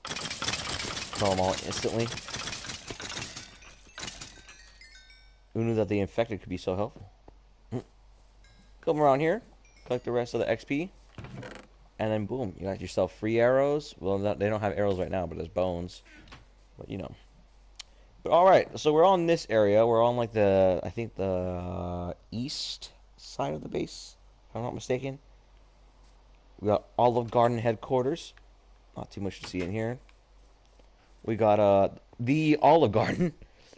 Kill them all instantly. Who knew that the infected could be so helpful? Come around here, collect the rest of the XP, and then boom, you got yourself free arrows. Well, they don't have arrows right now, but there's bones. But you know. But all right, so we're on this area. We're on like I think the east side of the base, if I'm not mistaken. We got Olive Garden headquarters. Not too much to see in here. We got the Olive Garden.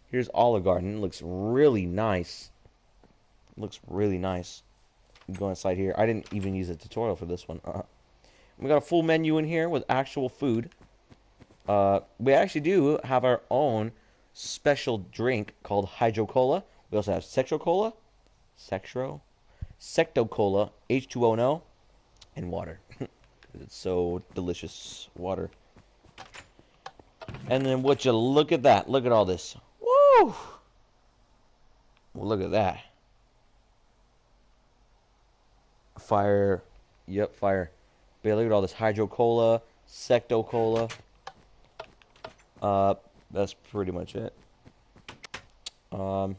Here's Olive Garden. It looks really nice. Looks really nice. Go inside here. I didn't even use a tutorial for this one. We got a full menu in here with actual food. We actually do have our own special drink called Hydro Cola. We also have Sectro Cola, Secto Cola, H2O No, and water. It's so delicious, water. And then would you look at that? Look at all this. Woo! Well, look at that. Fire. Yep, fire. But yeah, look at all this Hydro Cola, Secto Cola. That's pretty much it. What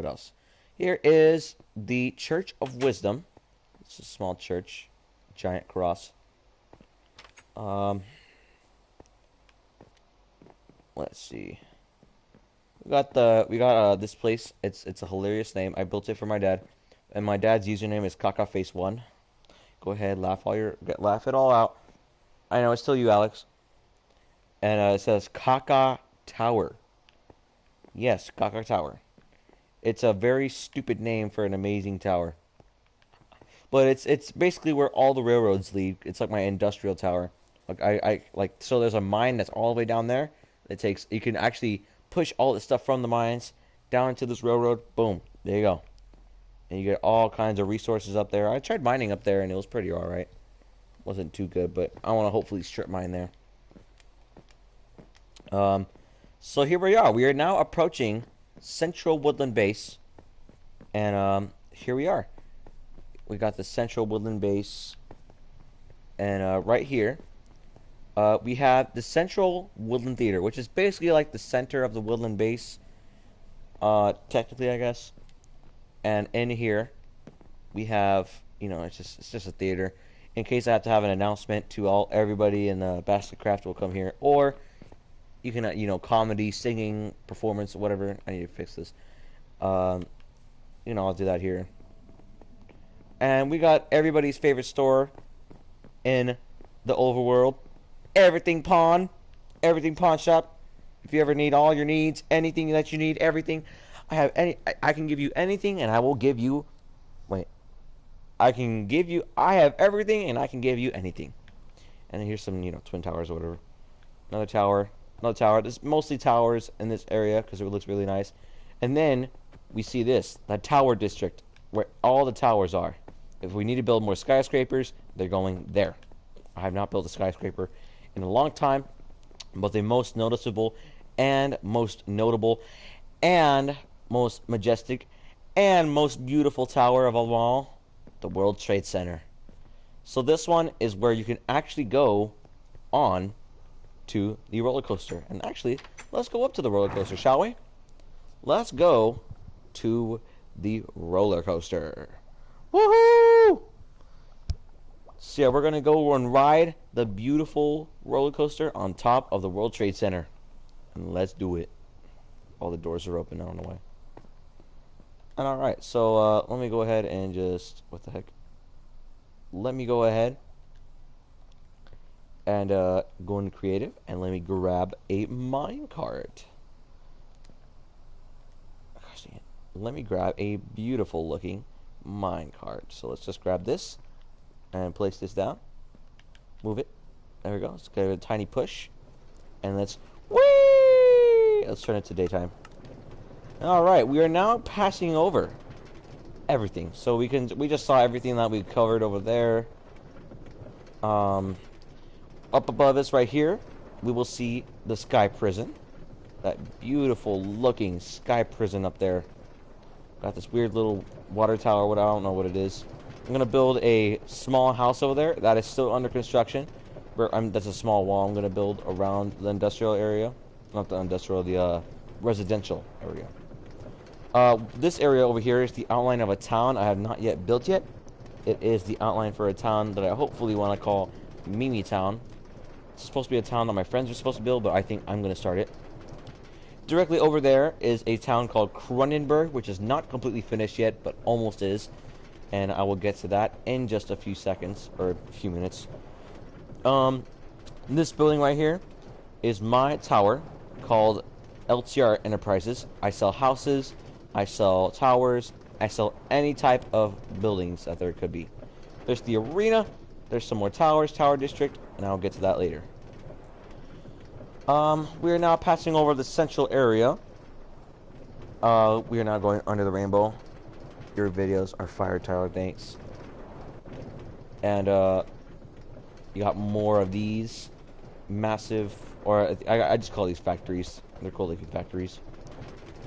else? Here is the Church of Wisdom. It's a small church, giant cross. Let's see. We got this place. It's a hilarious name. I built it for my dad, and my dad's username is CacaFace1. Go ahead, laugh it all out. I know it's still you, Alex. And it says Caca Tower. Yes, Caca Tower. It's a very stupid name for an amazing tower. But it's basically where all the railroads lead. It's like my industrial tower. Like so there's a mine that's all the way down there. You can actually push all the stuff from the mines down into this railroad. Boom. There you go. And you get all kinds of resources up there. I tried mining up there and it was pretty alright. Wasn't too good, but I want to hopefully strip mine there. So here we are. We are now approaching Central Woodland Base. And here we are. We got the Central Woodland Base. And right here, we have the Central Woodland Theater, which is basically like the center of the Woodland Base. Technically, I guess. And in here, we have, it's just a theater. In case I have to have an announcement to everybody in the Basketcraft will come here. Or you can, comedy, singing, performance, whatever. I need to fix this. I'll do that here. And we got everybody's favorite store in the overworld. Everything Pawn Shop. If you ever need all your needs, anything that you need, everything. I can give you anything, and I will give you. I have everything, and I can give you anything. And then here's some, twin towers or whatever. Another tower. There's mostly towers in this area because it looks really nice. And then we see this, the tower district, where all the towers are. If we need to build more skyscrapers, they're going there. I have not built a skyscraper in a long time, but the most noticeable and most notable and most majestic and most beautiful tower of them all, the World Trade Center. So this one is where you can actually go on to the roller coaster. And actually, let's go up to the roller coaster, shall we? Let's go to the roller coaster. Woohoo! So yeah, we're going to go and ride the beautiful roller coaster on top of the World Trade Center. And let's do it. All the doors are open, I don't know why. And alright, so let me go ahead and just... What the heck? Let me go ahead and go into creative and let me grab a minecart. Let me grab a beautiful looking minecart. So let's just grab this and place this down. Move it. There we go. Let's give it a tiny push. And let's... Whee! Let's turn it to daytime. Alright, we are now passing over everything. So we just saw everything that we covered over there. Oh up above us right here, we will see the Sky Prison. That beautiful looking Sky Prison up there. Got this weird little water tower, what I don't know what it is. I'm gonna build a small house over there that is still under construction. That's a small wall I'm gonna build around the industrial area. Not the industrial, the residential area. This area over here is the outline of a town I have not yet built yet. It is the outline for a town that I hopefully want to call Mimi Town. It's supposed to be a town that my friends are supposed to build, but I think I'm going to start it. Directly over there is a town called Cronenberg, which is not completely finished yet, but almost is. And I will get to that in just a few seconds, or a few minutes. This building right here is my tower called LTR Enterprises. I sell houses, I sell towers, I sell any type of buildings that there could be. There's the arena, there's some more towers, tower district, and I'll get to that later. We are now passing over the central area. We are now going under the rainbow. Your videos are fire, Tyler, thanks. And, you got more of these massive, or I just call these factories. They're called like factories.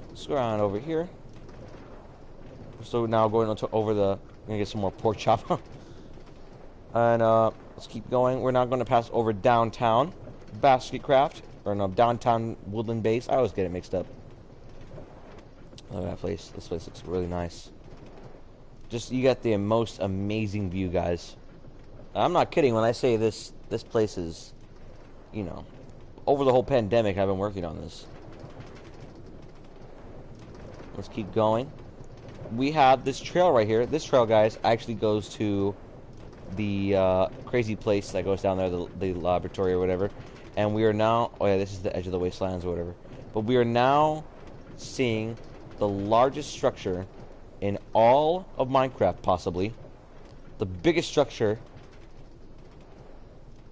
Let's go around over here. So now going over the, gonna get some more pork chop. And let's keep going. We're now going to pass over downtown Basketcraft, or no, downtown Woodland Base. I always get it mixed up. Look at that place. This place looks really nice. Just, you got the most amazing view, guys. I'm not kidding when I say this place is, you know, over the whole pandemic I've been working on this. Let's keep going. We have this trail right here. This trail, guys, actually goes to the crazy place that goes down there, the laboratory or whatever. And we are now, oh yeah, this is the edge of the wastelands or whatever. But we are now seeing the largest structure in all of Minecraft, possibly. The biggest structure,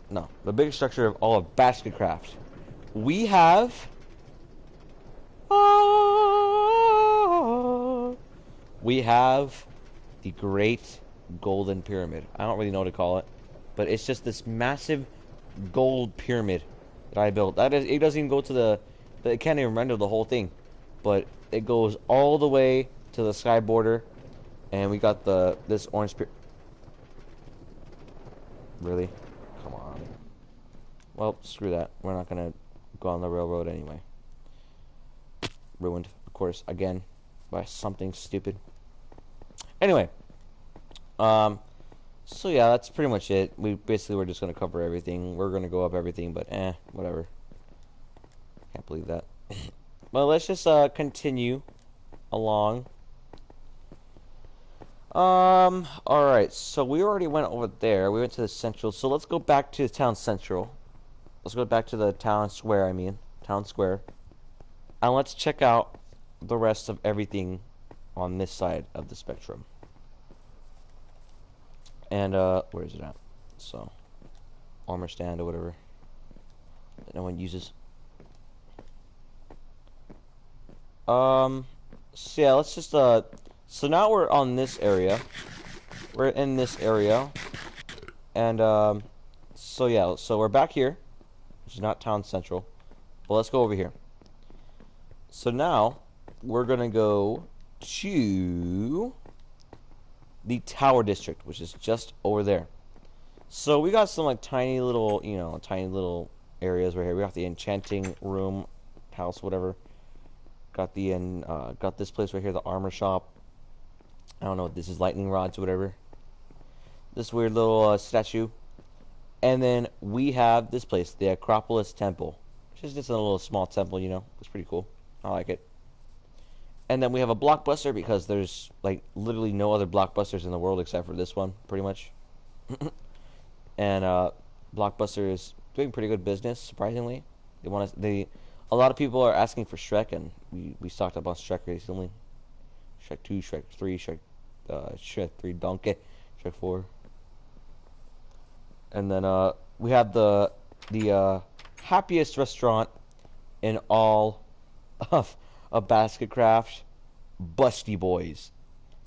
no, the biggest structure of all of Basketcraft. We have, we have the Great Golden Pyramid. I don't really know what to call it, but it's just this massive gold pyramid that I built. That is, it doesn't even go to the it can't even render the whole thing, but it goes all the way to the sky border, and we got this orange pyramid. Really? Come on. Well, screw that. We're not gonna go on the railroad anyway. Ruined, of course, again by something stupid. Anyway, so yeah, that's pretty much it. We're just gonna cover everything. We're gonna go up everything, but whatever. Can't believe that. Well, let's just continue along. Alright, so we already went over there. We went to the central, so let's go back to the town central. Let's go back to the town square, town square. And let's check out the rest of everything on this side of the spectrum. And, where is it at? So, armor stand or whatever that no one uses. So yeah, let's just, so now we're on this area. We're in this area. And, so yeah, so we're back here, which is not town central. But let's go over here. So now, we're gonna go to the Tower District, which is just over there. So we got some like tiny little, tiny little areas right here. We got the enchanting room, house, whatever. Got got this place right here, the armor shop. I don't know what this is, lightning rods or whatever. This weird little statue. And then we have this place, the Acropolis Temple, which is just a little small temple, It's pretty cool. I like it. And then we have a Blockbuster, because there's like literally no other Blockbusters in the world except for this one, pretty much. And Blockbuster is doing pretty good business, surprisingly. A lot of people are asking for Shrek, and we stocked up on Shrek recently. Shrek 2, Shrek 3, Shrek 3 Donkey, Shrek 4. And then we have the happiest restaurant in all of Basketcraft, Busty Boys.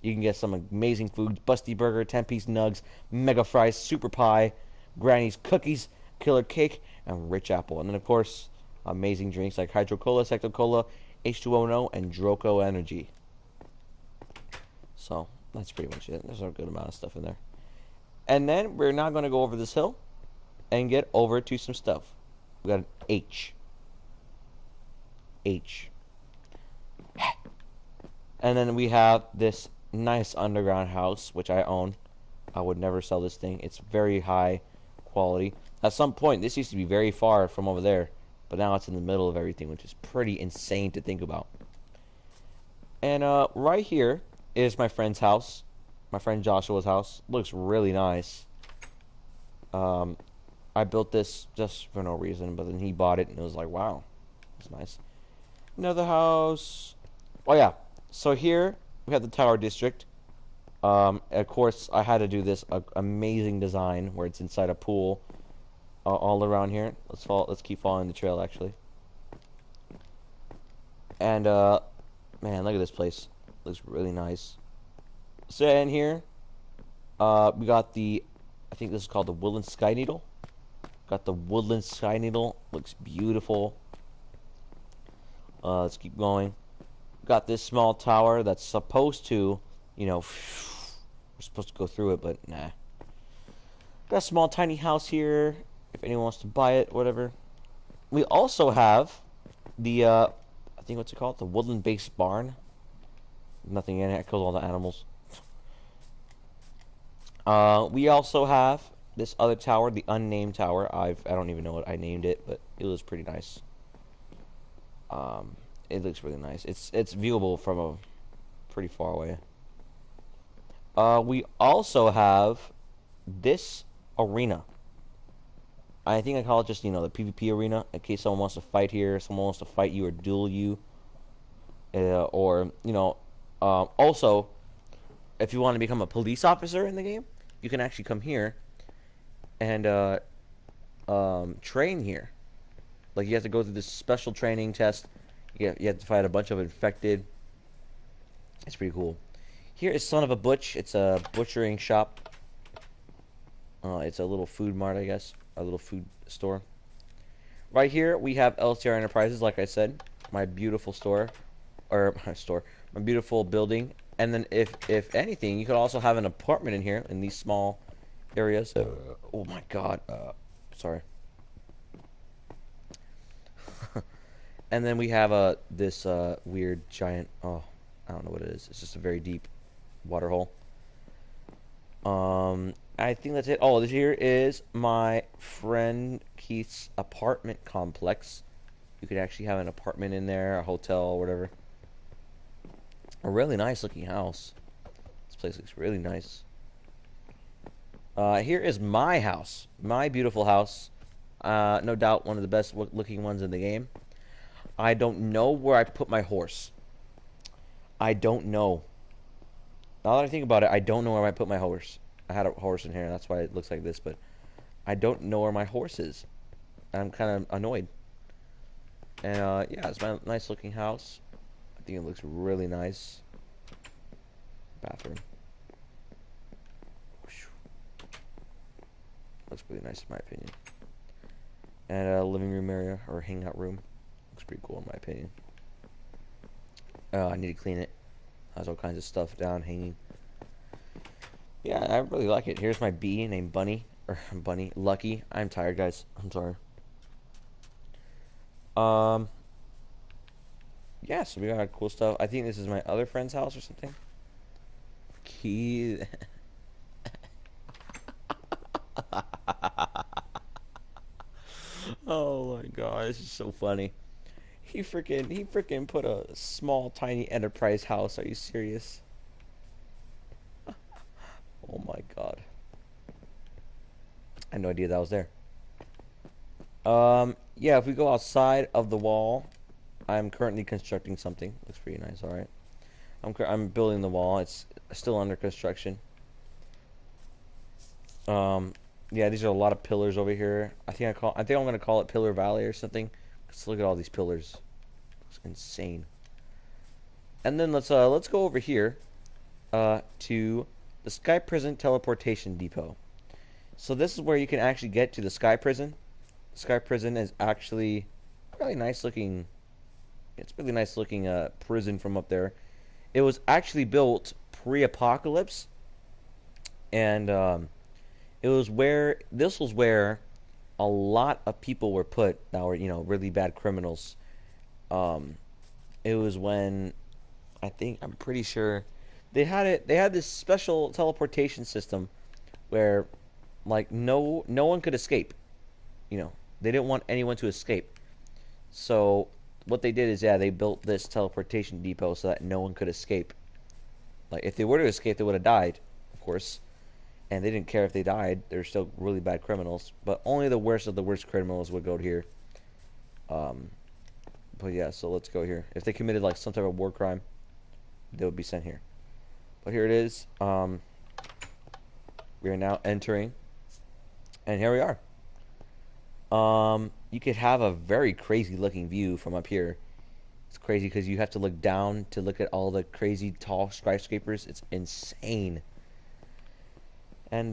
You can get some amazing foods: Busty Burger, 10-piece nugs, mega fries, super pie, Granny's cookies, killer cake, and rich apple. And then, of course, amazing drinks like Hydro Cola, Secto Cola, H2O, and Droco Energy. So, that's pretty much it. There's a good amount of stuff in there. And then, we're now going to go over this hill and get over to some stuff. We got an H. H. And then we have this nice underground house, which I own. I would never sell this thing. It's very high quality. At some point, this used to be very far from over there, but now it's in the middle of everything, which is pretty insane to think about. And right here is my friend's house. My friend Joshua's house. Looks really nice. I built this just for no reason, but then he bought it, and it was like, wow, it's nice. Another house. Oh, yeah. So here we have the Tower District. Of course, I had to do this amazing design where it's inside a pool all around here. Let's keep following the trail, actually. And man, look at this place. Looks really nice. So in here, we got I think this is called the Woodland Sky Needle. Got the Woodland Sky Needle. Looks beautiful. Let's keep going. Got this small tower that's supposed to, you know, we're supposed to go through it, but nah. Got a small tiny house here, if anyone wants to buy it, whatever. We also have the, I think what's it called? The woodland-based barn. Nothing in it, kills all the animals. We also have this other tower, the unnamed tower. I don't even know what I named it, but it was pretty nice. It looks really nice. It's viewable from a pretty far away. We also have this arena. I think I call it just, you know, the PvP arena, in case someone wants to fight here, someone wants to fight you or duel you. Or, you know, also, if you want to become a police officer in the game, you can actually come here and train here. Like, you have to go through this special training test. You have to fight a bunch of infected. It's pretty cool. Here is Son of a Butch. It's a butchering shop. It's a little food mart, I guess. A little food store. Right here, we have LCR Enterprises, like I said. My beautiful store. Or, my beautiful building. And then, if anything, you could also have an apartment in here, in these small areas. Oh my god. Sorry. And then we have this weird giant, oh, I don't know what it is. It's just a very deep water hole. I think that's it. Oh, this here is my friend Keith's apartment complex. You could actually have an apartment in there, a hotel, or whatever. A really nice looking house. This place looks really nice. Here is my house. My beautiful house. No doubt one of the best looking ones in the game. I don't know where I put my horse. I don't know. Now that I think about it, I don't know where I put my horse. I had a horse in here, and that's why it looks like this, but I don't know where my horse is. I'm kind of annoyed. And, yeah, it's my nice looking house. I think it looks really nice. Bathroom. Looks really nice in my opinion. And a living room area, or hangout room. Looks pretty cool in my opinion. I need to clean it. Has all kinds of stuff down, hanging. Yeah, I really like it. Here's my bee named Bunny. Or Bunny. Lucky. I'm tired, guys. I'm sorry. Yeah, so we got cool stuff. I think this is my other friend's house or something. Key. Oh my god, this is so funny. He freaking put a small tiny enterprise house. Are you serious? Oh my god. I had no idea that was there. Yeah, if we go outside of the wall, I'm currently constructing something. Looks pretty nice, alright. I'm building the wall. It's still under construction. Yeah, these are a lot of pillars over here. I think I'm gonna call it Pillar Valley or something. Let's look at all these pillars. It's insane. And then let's go over here to the Sky Prison Teleportation Depot. So this is where you can actually get to the Sky Prison. Sky Prison is actually really nice looking. It's really nice looking prison from up there. It was actually built pre-apocalypse, and it was where this was where a lot of people were put that were really bad criminals. Um, it was when I'm pretty sure they had it. They had this special teleportation system where like no one could escape. You know, they didn't want anyone to escape. So what they did is they built this teleportation depot so that no one could escape. Like if they were to escape, they would have died, of course. And they didn't care if they died. They're still really bad criminals, but only the worst of the worst criminals would go here. Um, but yeah, so let's go here. If they committed like some type of war crime, they would be sent here. But here it is. We are now entering, and here we are. You could have a very crazy looking view from up here. It's crazy because you have to look down to look at all the crazy tall skyscrapers. It's insane. And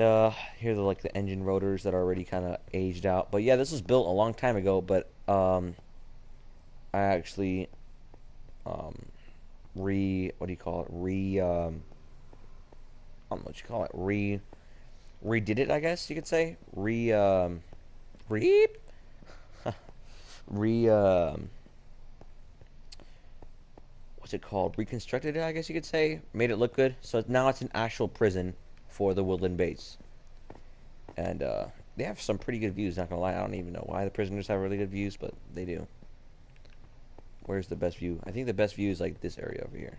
here are like the engine rotors that are already kind of aged out. But yeah, this was built a long time ago. But I actually what do you call it? I don't know what you call it. Redid it, I guess you could say. Re re what's it called? Reconstructed it, I guess you could say. Made it look good. So now it's an actual prison for the Woodland Base. And they have some pretty good views, not gonna lie. I don't even know why the prisoners have really good views, but they do. Where's the best view? I think the best view is like this area over here.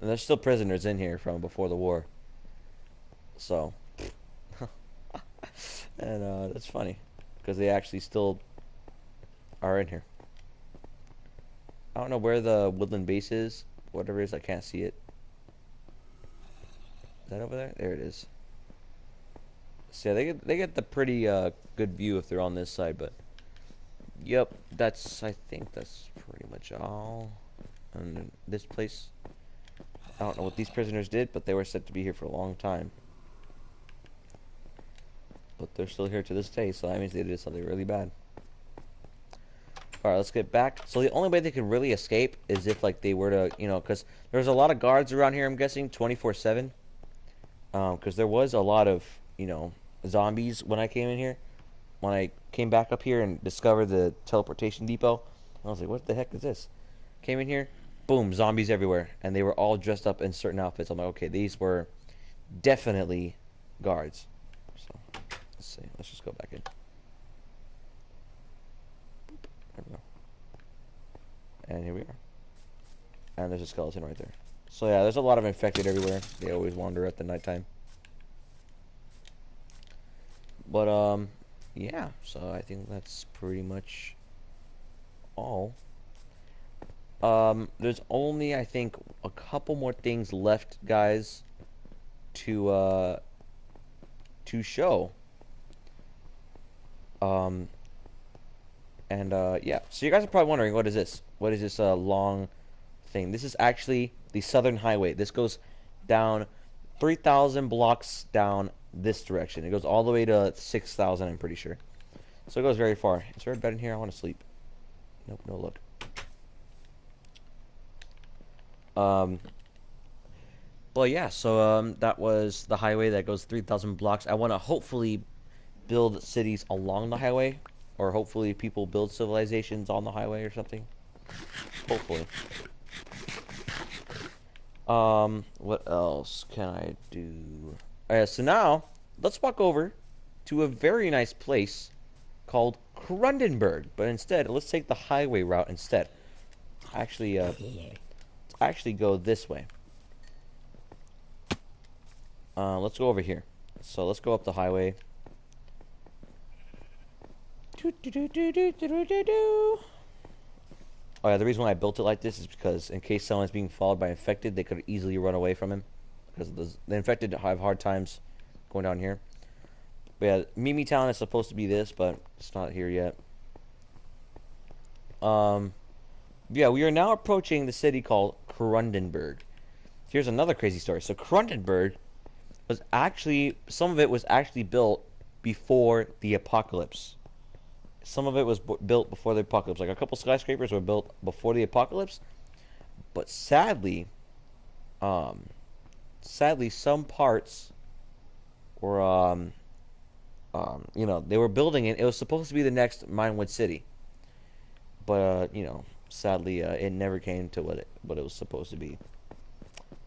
And there's still prisoners in here from before the war. So and that's funny because they actually still are in here. I don't know where the Woodland Base is. Whatever it is, I can't see it. Is that over there? There it is. So yeah, they get the pretty good view if they're on this side, but yep, I think that's pretty much all. And this place, I don't know what these prisoners did, but they were said to be here for a long time. But they're still here to this day, so that means they did something really bad. Alright, let's get back. So the only way they could really escape is if like they were to, because there's a lot of guards around here, I'm guessing, 24/7. Because there was a lot of, zombies when I came in here. When I came back up here and discovered the teleportation depot, I was like, what the heck is this? Came in here, boom, zombies everywhere. And they were all dressed up in certain outfits. I'm like, okay, these were definitely guards. So, let's see. Let's just go back in. There we go. And here we are. And there's a skeleton right there. So yeah, there's a lot of infected everywhere. They always wander at the nighttime. But yeah, so I think that's pretty much all. There's only, I think, a couple more things left, guys, to show. Yeah, so you guys are probably wondering, what is this? What is this long thing? This is actually the Southern Highway. This goes down 3,000 blocks down this direction. It goes all the way to 6,000, I'm pretty sure. So it goes very far. Is there a bed in here? I want to sleep. Nope, no look. Well, yeah, so that was the highway that goes 3,000 blocks. I want to hopefully build cities along the highway, or hopefully people build civilizations on the highway or something. Hopefully. What else can I do? So now, let's walk over to a very nice place called Krundenburg. But instead, let's take the highway route instead. Actually, go this way. Let's go over here. So let's go up the highway. Oh yeah, the reason why I built it like this is because in case someone's being followed by infected, they could easily run away from him. Because the infected have hard times going down here. But yeah, Mimi Town is supposed to be this, but it's not here yet. Yeah, we are now approaching the city called Krundenburg. Here's another crazy story. So Krundenburg was actually, some of it was actually built before the apocalypse. some of it was built before the apocalypse. Like a couple skyscrapers were built before the apocalypse, but um, sadly, some parts were, they were building it. It was supposed to be the next Minewood City, but sadly, it never came to what it was supposed to be.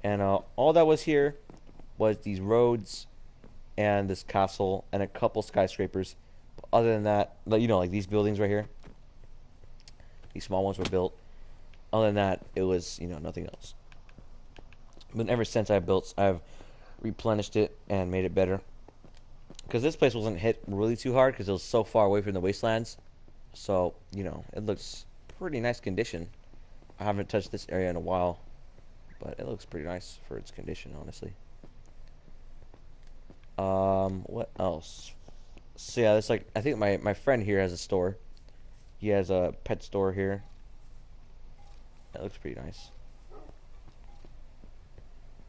And all that was here was these roads and this castle and a couple skyscrapers. But other than that, like these buildings right here, these small ones were built. Other than that, it was nothing else. But ever since I've replenished it and made it better. Because this place wasn't hit really too hard because it was so far away from the wastelands. So it looks pretty nice condition. I haven't touched this area in a while, but it looks pretty nice for its condition, honestly. What else? So yeah, it's like I think my friend here has a store. He has a pet store here. That looks pretty nice.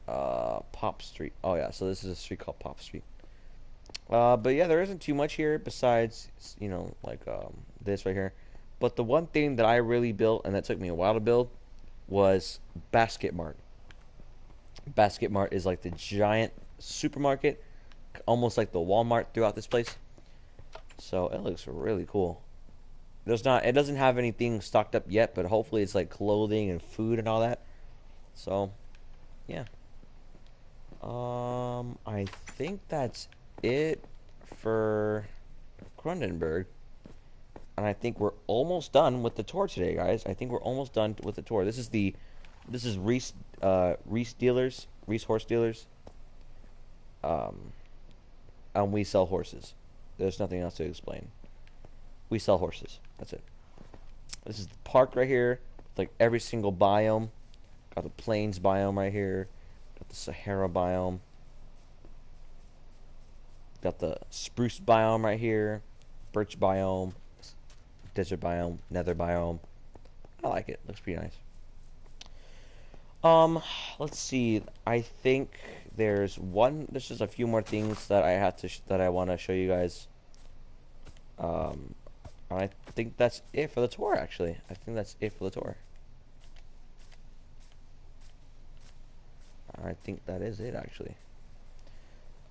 Pop Street. Oh yeah, so this is a street called Pop Street. But yeah, there isn't too much here besides like this right here. But the one thing that I really built and that took me a while to build was Basket Mart. Basket Mart is like the giant supermarket, almost like the Walmart throughout this place. So it looks really cool. It doesn't have anything stocked up yet, but hopefully it's like clothing and food and all that. So yeah. I think that's it for Grundenberg. And I think we're almost done with the tour today, guys. I think we're almost done with the tour. This is Reese Dealers, Reese Horse Dealers. And we sell horses. There's nothing else to explain. We sell horses. That's it. This is the park right here. Like every single biome. Got the plains biome right here. Got the Sahara biome. Got the spruce biome right here. Birch biome. Desert biome. Nether biome. I like it. Looks pretty nice. Let's see. I think there's just a few more things that I want to show you guys. I think that's it for the tour, actually. I think that's it for the tour. I think that is it, actually.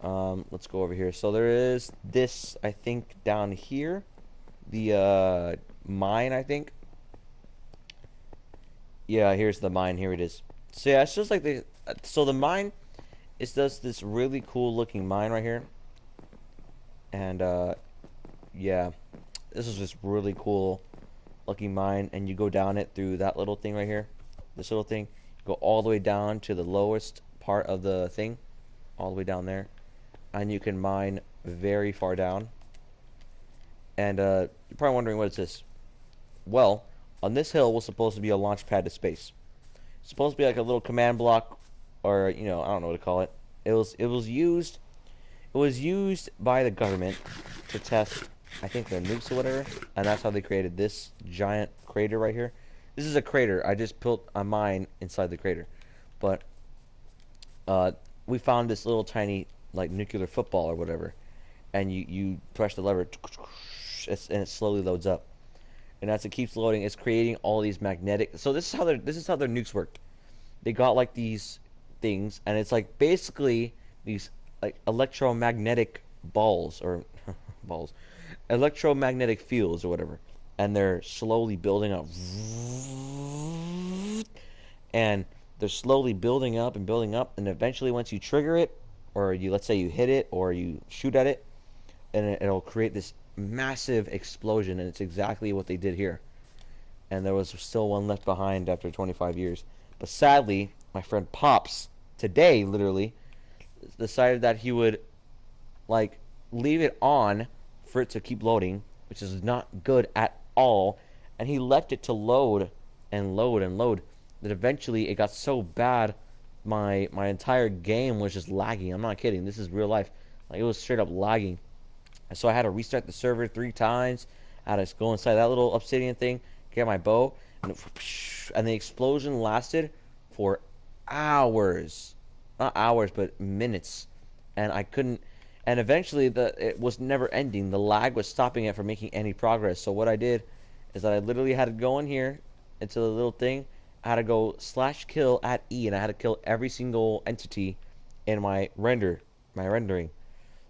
Let's go over here. So there is this, I think, down here. The, mine, I think. Yeah, here's the mine. Here it is. So yeah, it's just like so the mine is just this really cool looking mine right here. And, yeah. This is just really cool looking mine. And you go down it through that little thing right here. This little thing. Go all the way down to the lowest part of the thing. All the way down there. And you can mine very far down. And you're probably wondering, what is this? Well, on this hill was supposed to be a launch pad to space. It's supposed to be like a little command block, or I don't know what to call it. It was used by the government to test, I think, their nukes or whatever, and that's how they created this giant crater right here. This is a crater. I just built a mine inside the crater, but we found this little tiny like nuclear football or whatever, and you press the lever, and it slowly loads up. And as it keeps loading, it's creating all these magnetic. So this is how their nukes worked. They got like these things, and it's like basically these like electromagnetic balls or balls, electromagnetic fields or whatever, and they're slowly building up, and they're slowly building up and building up, and eventually once you trigger it, or let's say you hit it or you shoot at it, and it'll create this massive explosion, and it's exactly what they did here. And there was still one left behind after 25 years. But sadly, my friend Pops, today, literally, decided that he would, like, leave it on for it to keep loading, which is not good at all. And he left it to load and load and load, that eventually it got so bad, my entire game was just lagging. I'm not kidding. This is real life. Like, it was straight up lagging. And so I had to restart the server 3 times. I had to go inside that little obsidian thing, get my bow, and the explosion lasted for hours. Not hours, but minutes. And I couldn't. And eventually it was never ending. The lag was stopping it from making any progress. So what I did is that I literally had to go in here into the little thing. I had to go slash kill at E, and I had to kill every single entity in my rendering.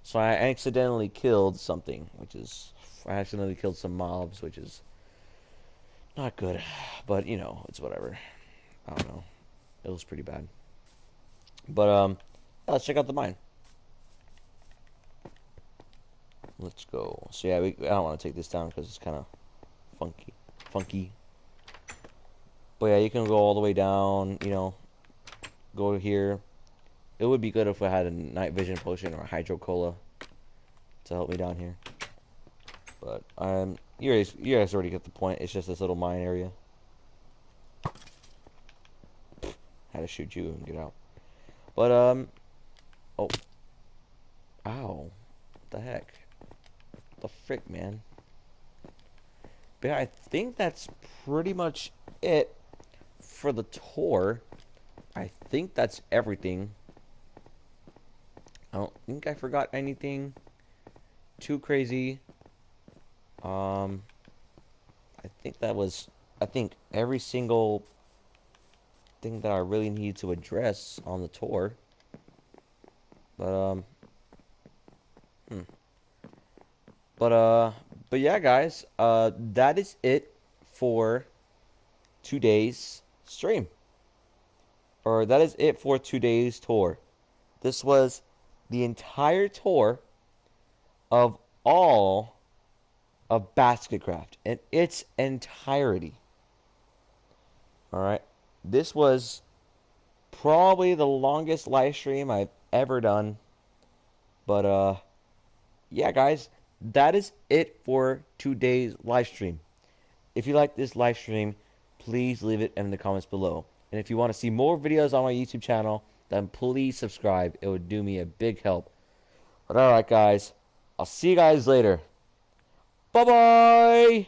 So I accidentally killed something, which is I accidentally killed some mobs, which is not good. But you know, it's whatever. I don't know. It was pretty bad. But yeah, let's check out the mine. Let's go. So yeah, I don't want to take this down because it's kind of funky. But yeah, you can go all the way down. You know, go here. It would be good if I had a night vision potion or a hydro cola to help me down here. But you guys already get the point. It's just this little mine area. Had to shoot you and get out. But oh, ow, what the heck, what the frick, man. But yeah, I think that's pretty much it for the tour. I think that's everything. I don't think I forgot anything too crazy. I think that was, I think every single thing that I really need to address on the tour. But hmm. but but yeah, guys, that is it for today's stream, or that is it for today's tour. This was the entire tour of all of Basketcraft in its entirety. All right, this was probably the longest live stream I've ever done. But yeah, guys, that is it for today's live stream. If you like this live stream, please leave it in the comments below. And if you want to see more videos on my YouTube channel, then please subscribe. It would do me a big help. But alright, guys, I'll see you guys later. Bye-bye!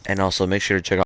And also make sure to check out